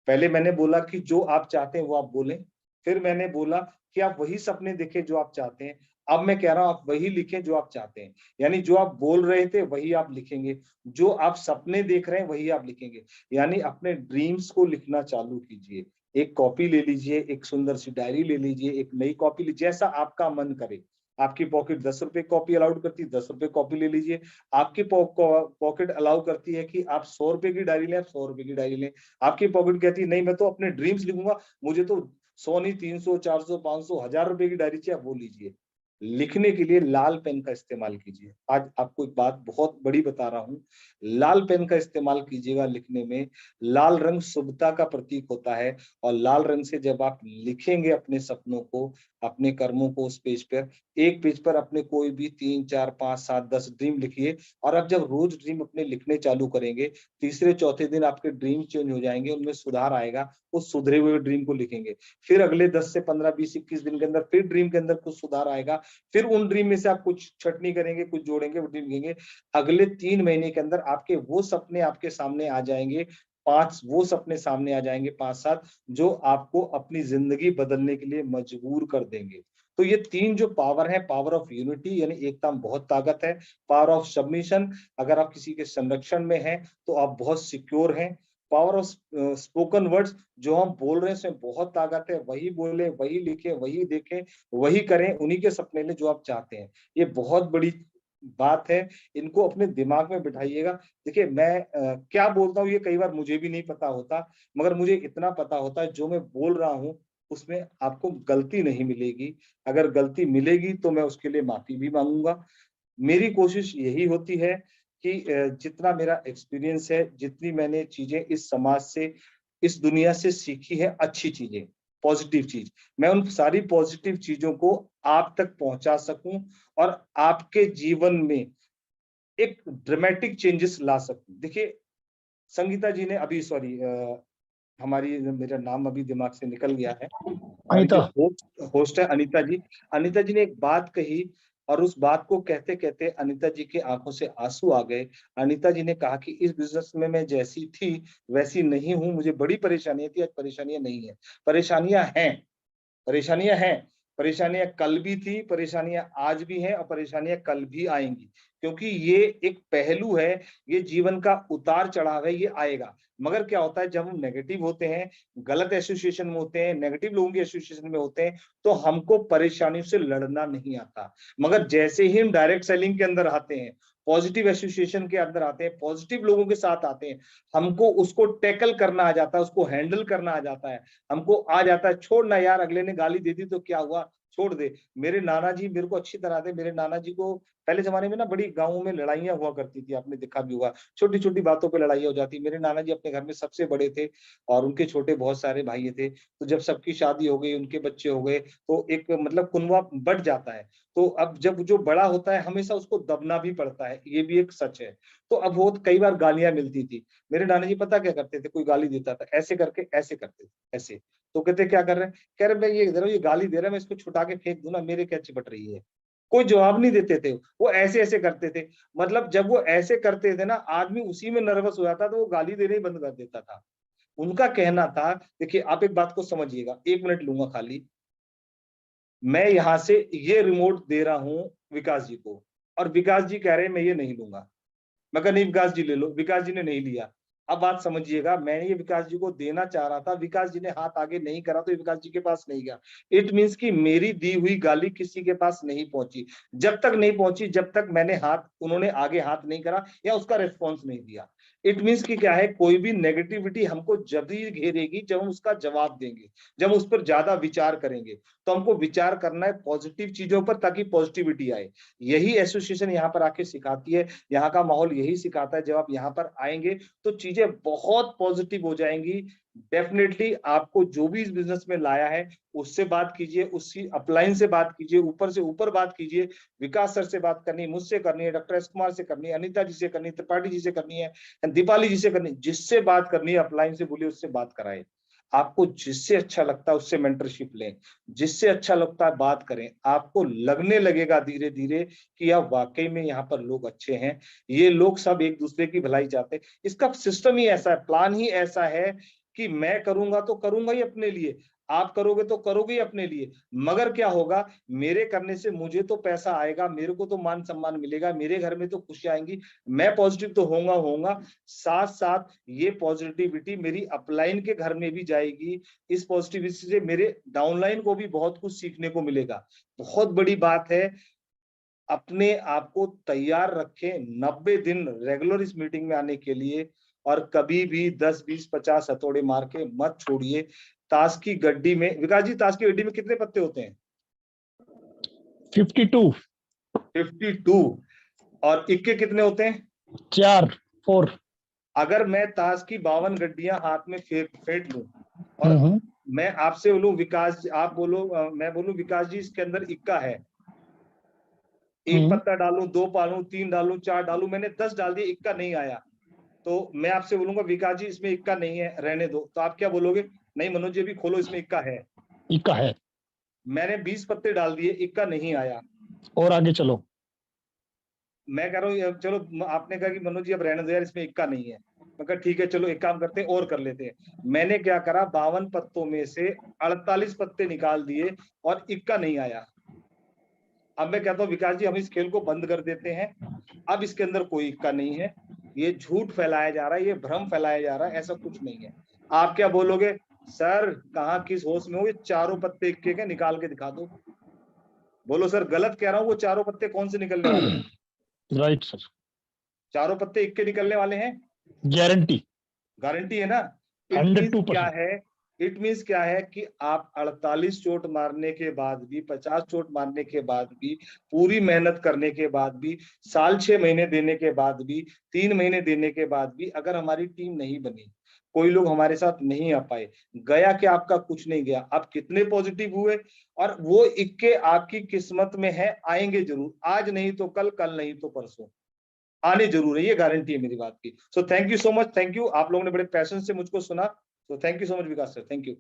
पहले मैंने बोला कि जो आप चाहते हैं वो आप बोलें, फिर मैंने बोला कि आप वही सपने देखें जो आप चाहते हैं, अब मैं कह रहा हूं आप वही लिखें जो आप चाहते हैं। यानी जो आप बोल रहे थे वही आप लिखेंगे, जो आप सपने देख रहे हैं वही आप लिखेंगे, यानी अपने ड्रीम्स को लिखना चालू कीजिए। एक कॉपी ले लीजिए, एक सुंदर सी डायरी ले लीजिए, एक नई कॉपी लीजिए, जैसा आपका मन करे। आपकी पॉकेट 10 रुपए कॉपी अलाउड करती है, 10 रुपए कॉपी ले लीजिए। आपकी पॉकेट अलाउ करती है कि आप 100 रुपए की डायरी लें, आप 100 रुपए की डायरी लें। आपकी पॉकेट कहती है नहीं मैं तो अपने ड्रीम्स लिखूंगा, मुझे तो 100 नहीं 300 400 500 1000 रुपए की डायरी चाहिए, आप वो लीजिए। लिखने के लिए लाल पेन का इस्तेमाल कीजिए। आज आपको एक बात बहुत बड़ी बता रहा हूं, लाल पेन का इस्तेमाल कीजिएगा लिखने में। लाल रंग शुभता का प्रतीक होता है, और लाल रंग से जब आप लिखेंगे अपने सपनों को, अपने कर्मों को उस पेज पर, एक पेज पर अपने कोई भी 3 4 5 7 10 ड्रीम लिखिए। और अब जब रोज ड्रीम अपने लिखने चालू करेंगे, तीसरे चौथे दिन आपके ड्रीम चेंज हो जाएंगे, उनमें सुधार आएगा। उस सुधरे हुए ड्रीम को लिखेंगे। फिर अगले 10 से 15 20 21 दिन के अंदर फिर ड्रीम के अंदर कुछ सुधार आएगा। फिर उन ड्रीम में से आप कुछ छटनी करेंगे, कुछ जोड़ेंगे, वो ड्रीम लिखेंगे। अगले 3 महीने के अंदर आपके वो सपने आपके सामने आ जाएंगे, 5 वो सपने सामने आ जाएंगे, 5-7 जो आपको अपनी जिंदगी बदलने के लिए मजबूर कर देंगे। तो ये 3 जो पावर है, पावर ऑफ यूनिटी यानी एकता में बहुत ताकत है, पावर ऑफ सबमिशन, अगर आप किसी के संरक्षण में हैं तो आप बहुत सिक्योर हैं, पावर ऑफ स्पोकन वर्ड्स, जो हम बोल रहे हैं उसमें बहुत ताकत है, वही बोले, वही लिखे, वही देखें, वही करें, उन्हीं के सपने लें जो आप चाहते हैं। ये बहुत बड़ी बात है, इनको अपने दिमाग में बिठाइएगा। देखिए मैं क्या बोलता हूँ ये कई बार मुझे भी नहीं पता होता, मगर मुझे इतना पता होता है जो मैं बोल रहा हूँ उसमें आपको गलती नहीं मिलेगी। अगर गलती मिलेगी तो मैं उसके लिए माफी भी मांगूंगा। मेरी कोशिश यही होती है कि जितना मेरा एक्सपीरियंस है, जितनी मैंने चीजें इस समाज से, इस दुनिया से सीखी है, अच्छी चीजें, पॉजिटिव चीज, मैं उन सारी पॉजिटिव चीजों को आप तक पहुंचा सकूं और आपके जीवन में एक ड्रामेटिक चेंजेस ला सकूं। देखिए संगीता जी ने अभी, सॉरी हमारी, मेरा नाम अभी दिमाग से निकल गया है, हमारी जो होस्ट है अनीता जी, अनीता जी ने एक बात कही, और उस बात को कहते कहते अनीता जी की आंखों से आंसू आ गए। अनीता जी ने कहा कि इस बिजनेस में मैं जैसी थी वैसी नहीं हूं, मुझे बड़ी परेशानियां थी, आज परेशानियां नहीं है। परेशानियां हैं, परेशानियां हैं, परेशानियां कल भी थी, परेशानियां आज भी हैं, और परेशानियां कल भी आएंगी, क्योंकि ये एक पहलू है, ये जीवन का उतार चढ़ाव है, ये आएगा। मगर क्या होता है जब हम नेगेटिव होते हैं, गलत एसोसिएशन में होते हैं, नेगेटिव लोगों की एसोसिएशन में होते हैं, तो हमको परेशानियों से लड़ना नहीं आता। मगर जैसे ही हम डायरेक्ट सेलिंग के अंदर आते हैं, पॉजिटिव एसोसिएशन के अंदर आते हैं, पॉजिटिव लोगों के साथ आते हैं, हमको उसको टैकल करना आ जाता है, उसको हैंडल करना आ जाता है, हमको आ जाता है, छोड़ ना यार, अगले ने गाली दे दी तो क्या हुआ, छोड़ दे। मेरे नाना जी मेरे को अच्छी तरह थे, मेरे नाना जी को पहले जमाने में ना बड़ी गांवों में लड़ाइयां हुआ करती थी, आपने देखा भी होगा, छोटी छोटी बातों पे लड़ाइयां हो जाती। मेरे नाना जी अपने घर में सबसे बड़े थे, और उनके छोटे बहुत सारे भाई थे, तो जब सबकी शादी हो गई, उनके बच्चे हो गए, तो एक मतलब कुनबा बढ़ जाता है। तो अब जब जो बड़ा होता है हमेशा उसको दबना भी पड़ता है, ये भी एक सच है। तो अब वो कई बार गालियां मिलती थी, मेरे नाना जी पता क्या करते थे, कोई गाली देता था ऐसे करके ऐसे करते थे, ऐसे, तो कहते क्या कर रहे हैं, कह रहे मैं ये दे रहा हूँ, ये गाली दे रहा है, मैं इसको छुटा के फेंक दूं ना, मेरे क्या चिपट रही है। कोई जवाब नहीं देते थे, वो ऐसे ऐसे करते थे। मतलब जब वो ऐसे करते थे ना, आदमी उसी में नर्वस हो जाता था, वो गाली देने ही बंद कर देता था। उनका कहना था, देखिए आप एक बात को समझिएगा, 1 मिनट लूंगा खाली, मैं यहां से ये रिमोट दे रहा हूं विकास जी को, और विकास जी कह रहे हैं मैं ये नहीं लूंगा। मैं कहा नहीं विकास जी ले लो, विकास जी ने नहीं लिया। अब बात समझिएगा, मैंने ये विकास जी को देना चाह रहा था, विकास जी ने हाथ आगे नहीं करा, तो विकास जी के पास नहीं गया। इट मीन्स कि मेरी दी हुई गाली किसी के पास नहीं पहुंची। जब तक नहीं पहुंची, जब तक मैंने हाथ, उन्होंने आगे हाथ नहीं करा या उसका रिस्पॉन्स नहीं दिया। इट मीन्स कि क्या है, कोई भी नेगेटिविटी हमको जब ही घेरेगी जब हम उसका जवाब देंगे, जब हम उस पर ज्यादा विचार करेंगे। तो हमको विचार करना है पॉजिटिव चीजों पर, ताकि पॉजिटिविटी आए। यही एसोसिएशन यहाँ पर आके सिखाती है, यहाँ का माहौल यही सिखाता है। जब आप यहाँ पर आएंगे तो चीजें बहुत पॉजिटिव हो जाएंगी। डेफिनेटली आपको जो भी इस बिजनेस में लाया है उससे बात कीजिए, उसकी अपलाइन से बात कीजिए, ऊपर से ऊपर बात कीजिए। विकास सर से बात करनी है, मुझसे करनी है, डॉक्टर एस कुमार से करनी है, अनीता जी से करनी है, त्रिपाठी जी से करनी है, दीपाली जी से करनी है, जिससे बात करनी है अपलाइन से बोलिए, उससे बात कराए। आपको जिससे अच्छा लगता है उससे मेंटरशिप लें, जिससे अच्छा लगता है बात करें। आपको लगने लगेगा धीरे धीरे कि यार वाकई में यहाँ पर लोग अच्छे हैं, ये लोग सब एक दूसरे की भलाई चाहते हैं। इसका सिस्टम ही ऐसा है, प्लान ही ऐसा है कि मैं करूंगा तो करूंगा ही अपने लिए, आप करोगे तो करोगे ही अपने लिए, मगर क्या होगा, मेरे करने से मुझे तो पैसा आएगा, मेरे को तो मान सम्मान मिलेगा, मेरे घर में तो खुशियां आएंगी, मैं पॉजिटिव तो होऊंगा, साथ साथ ये पॉजिटिविटी मेरी अपलाइन के घर में भी जाएगी। इस पॉजिटिविटी से मेरे डाउनलाइन को भी बहुत कुछ सीखने को मिलेगा। बहुत बड़ी बात है, अपने आप को तैयार रखें 90 दिन रेगुलर इस मीटिंग में आने के लिए, और कभी भी 10, 20, 50 हथौड़े मार के मत छोड़िए। ताश की गड्डी में, विकास जी, ताश की गड्डी में कितने पत्ते होते हैं? 52। 52। और इक्के कितने होते हैं? 4 अगर मैं ताश की 52 गड्डियां हाथ में फेंट लूं और मैं आपसे बोलूं विकास, आप बोलो मैं बोलूं विकास जी इसके अंदर इक्का है, एक पत्ता डालूं, 2 डालूं, 3 डालूं, 4 डालूं, मैंने 10 डाल दिए, इक्का नहीं आया, तो मैं आपसे बोलूंगा विकास जी इसमें इक्का नहीं है, रहने दो, तो आप क्या बोलोगे? नहीं मनोज जी, अभी खोलो, इसमें इक्का है। इक्का है। मैंने 20 पत्ते डाल दिए, इक्का नहीं आया, और आगे चलो। मैं कह रहा हूँ चलो, आपने कहा कि मनोज जी अब रहने दो यार, इसमें इक्का नहीं है, मैं कहा ठीक है चलो एक काम करते हैं और कर लेते हैं। मैंने क्या करा, 52 पत्तों में से 48 पत्ते निकाल दिए और इक्का नहीं आया। अब मैं कहता हूँ विकास जी हम इस खेल को बंद कर देते हैं, अब इसके अंदर कोई इक्का नहीं है, ये झूठ फैलाया जा रहा है, ये भ्रम फैलाया जा रहा है, ऐसा कुछ नहीं है। आप क्या बोलोगे? सर कहाँ किस होश में हो, ये चारों पत्ते इक्के के निकाल के दिखा दो। बोलो सर गलत कह रहा हूँ, वो चारों पत्ते कौन से निकलने वाले हैं? राइट सर, चारों पत्ते इक्के निकलने वाले हैं, गारंटी, गारंटी है ना? 102%। इट मीन्स क्या है कि आप 48 चोट मारने के बाद भी, 50 चोट मारने के बाद भी, पूरी मेहनत करने के बाद भी, साल 6 महीने देने के बाद भी, 3 महीने देने के बाद भी, अगर हमारी टीम नहीं बनी, कोई लोग हमारे साथ नहीं आ पाए, गया कि आपका कुछ नहीं गया, आप कितने पॉजिटिव हुए, और वो इक्के आपकी किस्मत में है, आएंगे जरूर, आज नहीं तो कल, कल नहीं तो परसों आने जरूर है, ये गारंटी है मेरी बात की। So thank you so much, thank you, आप लोगों ने बड़े पैशन से मुझको सुना, तो thank you so much Vikas sir, thank you.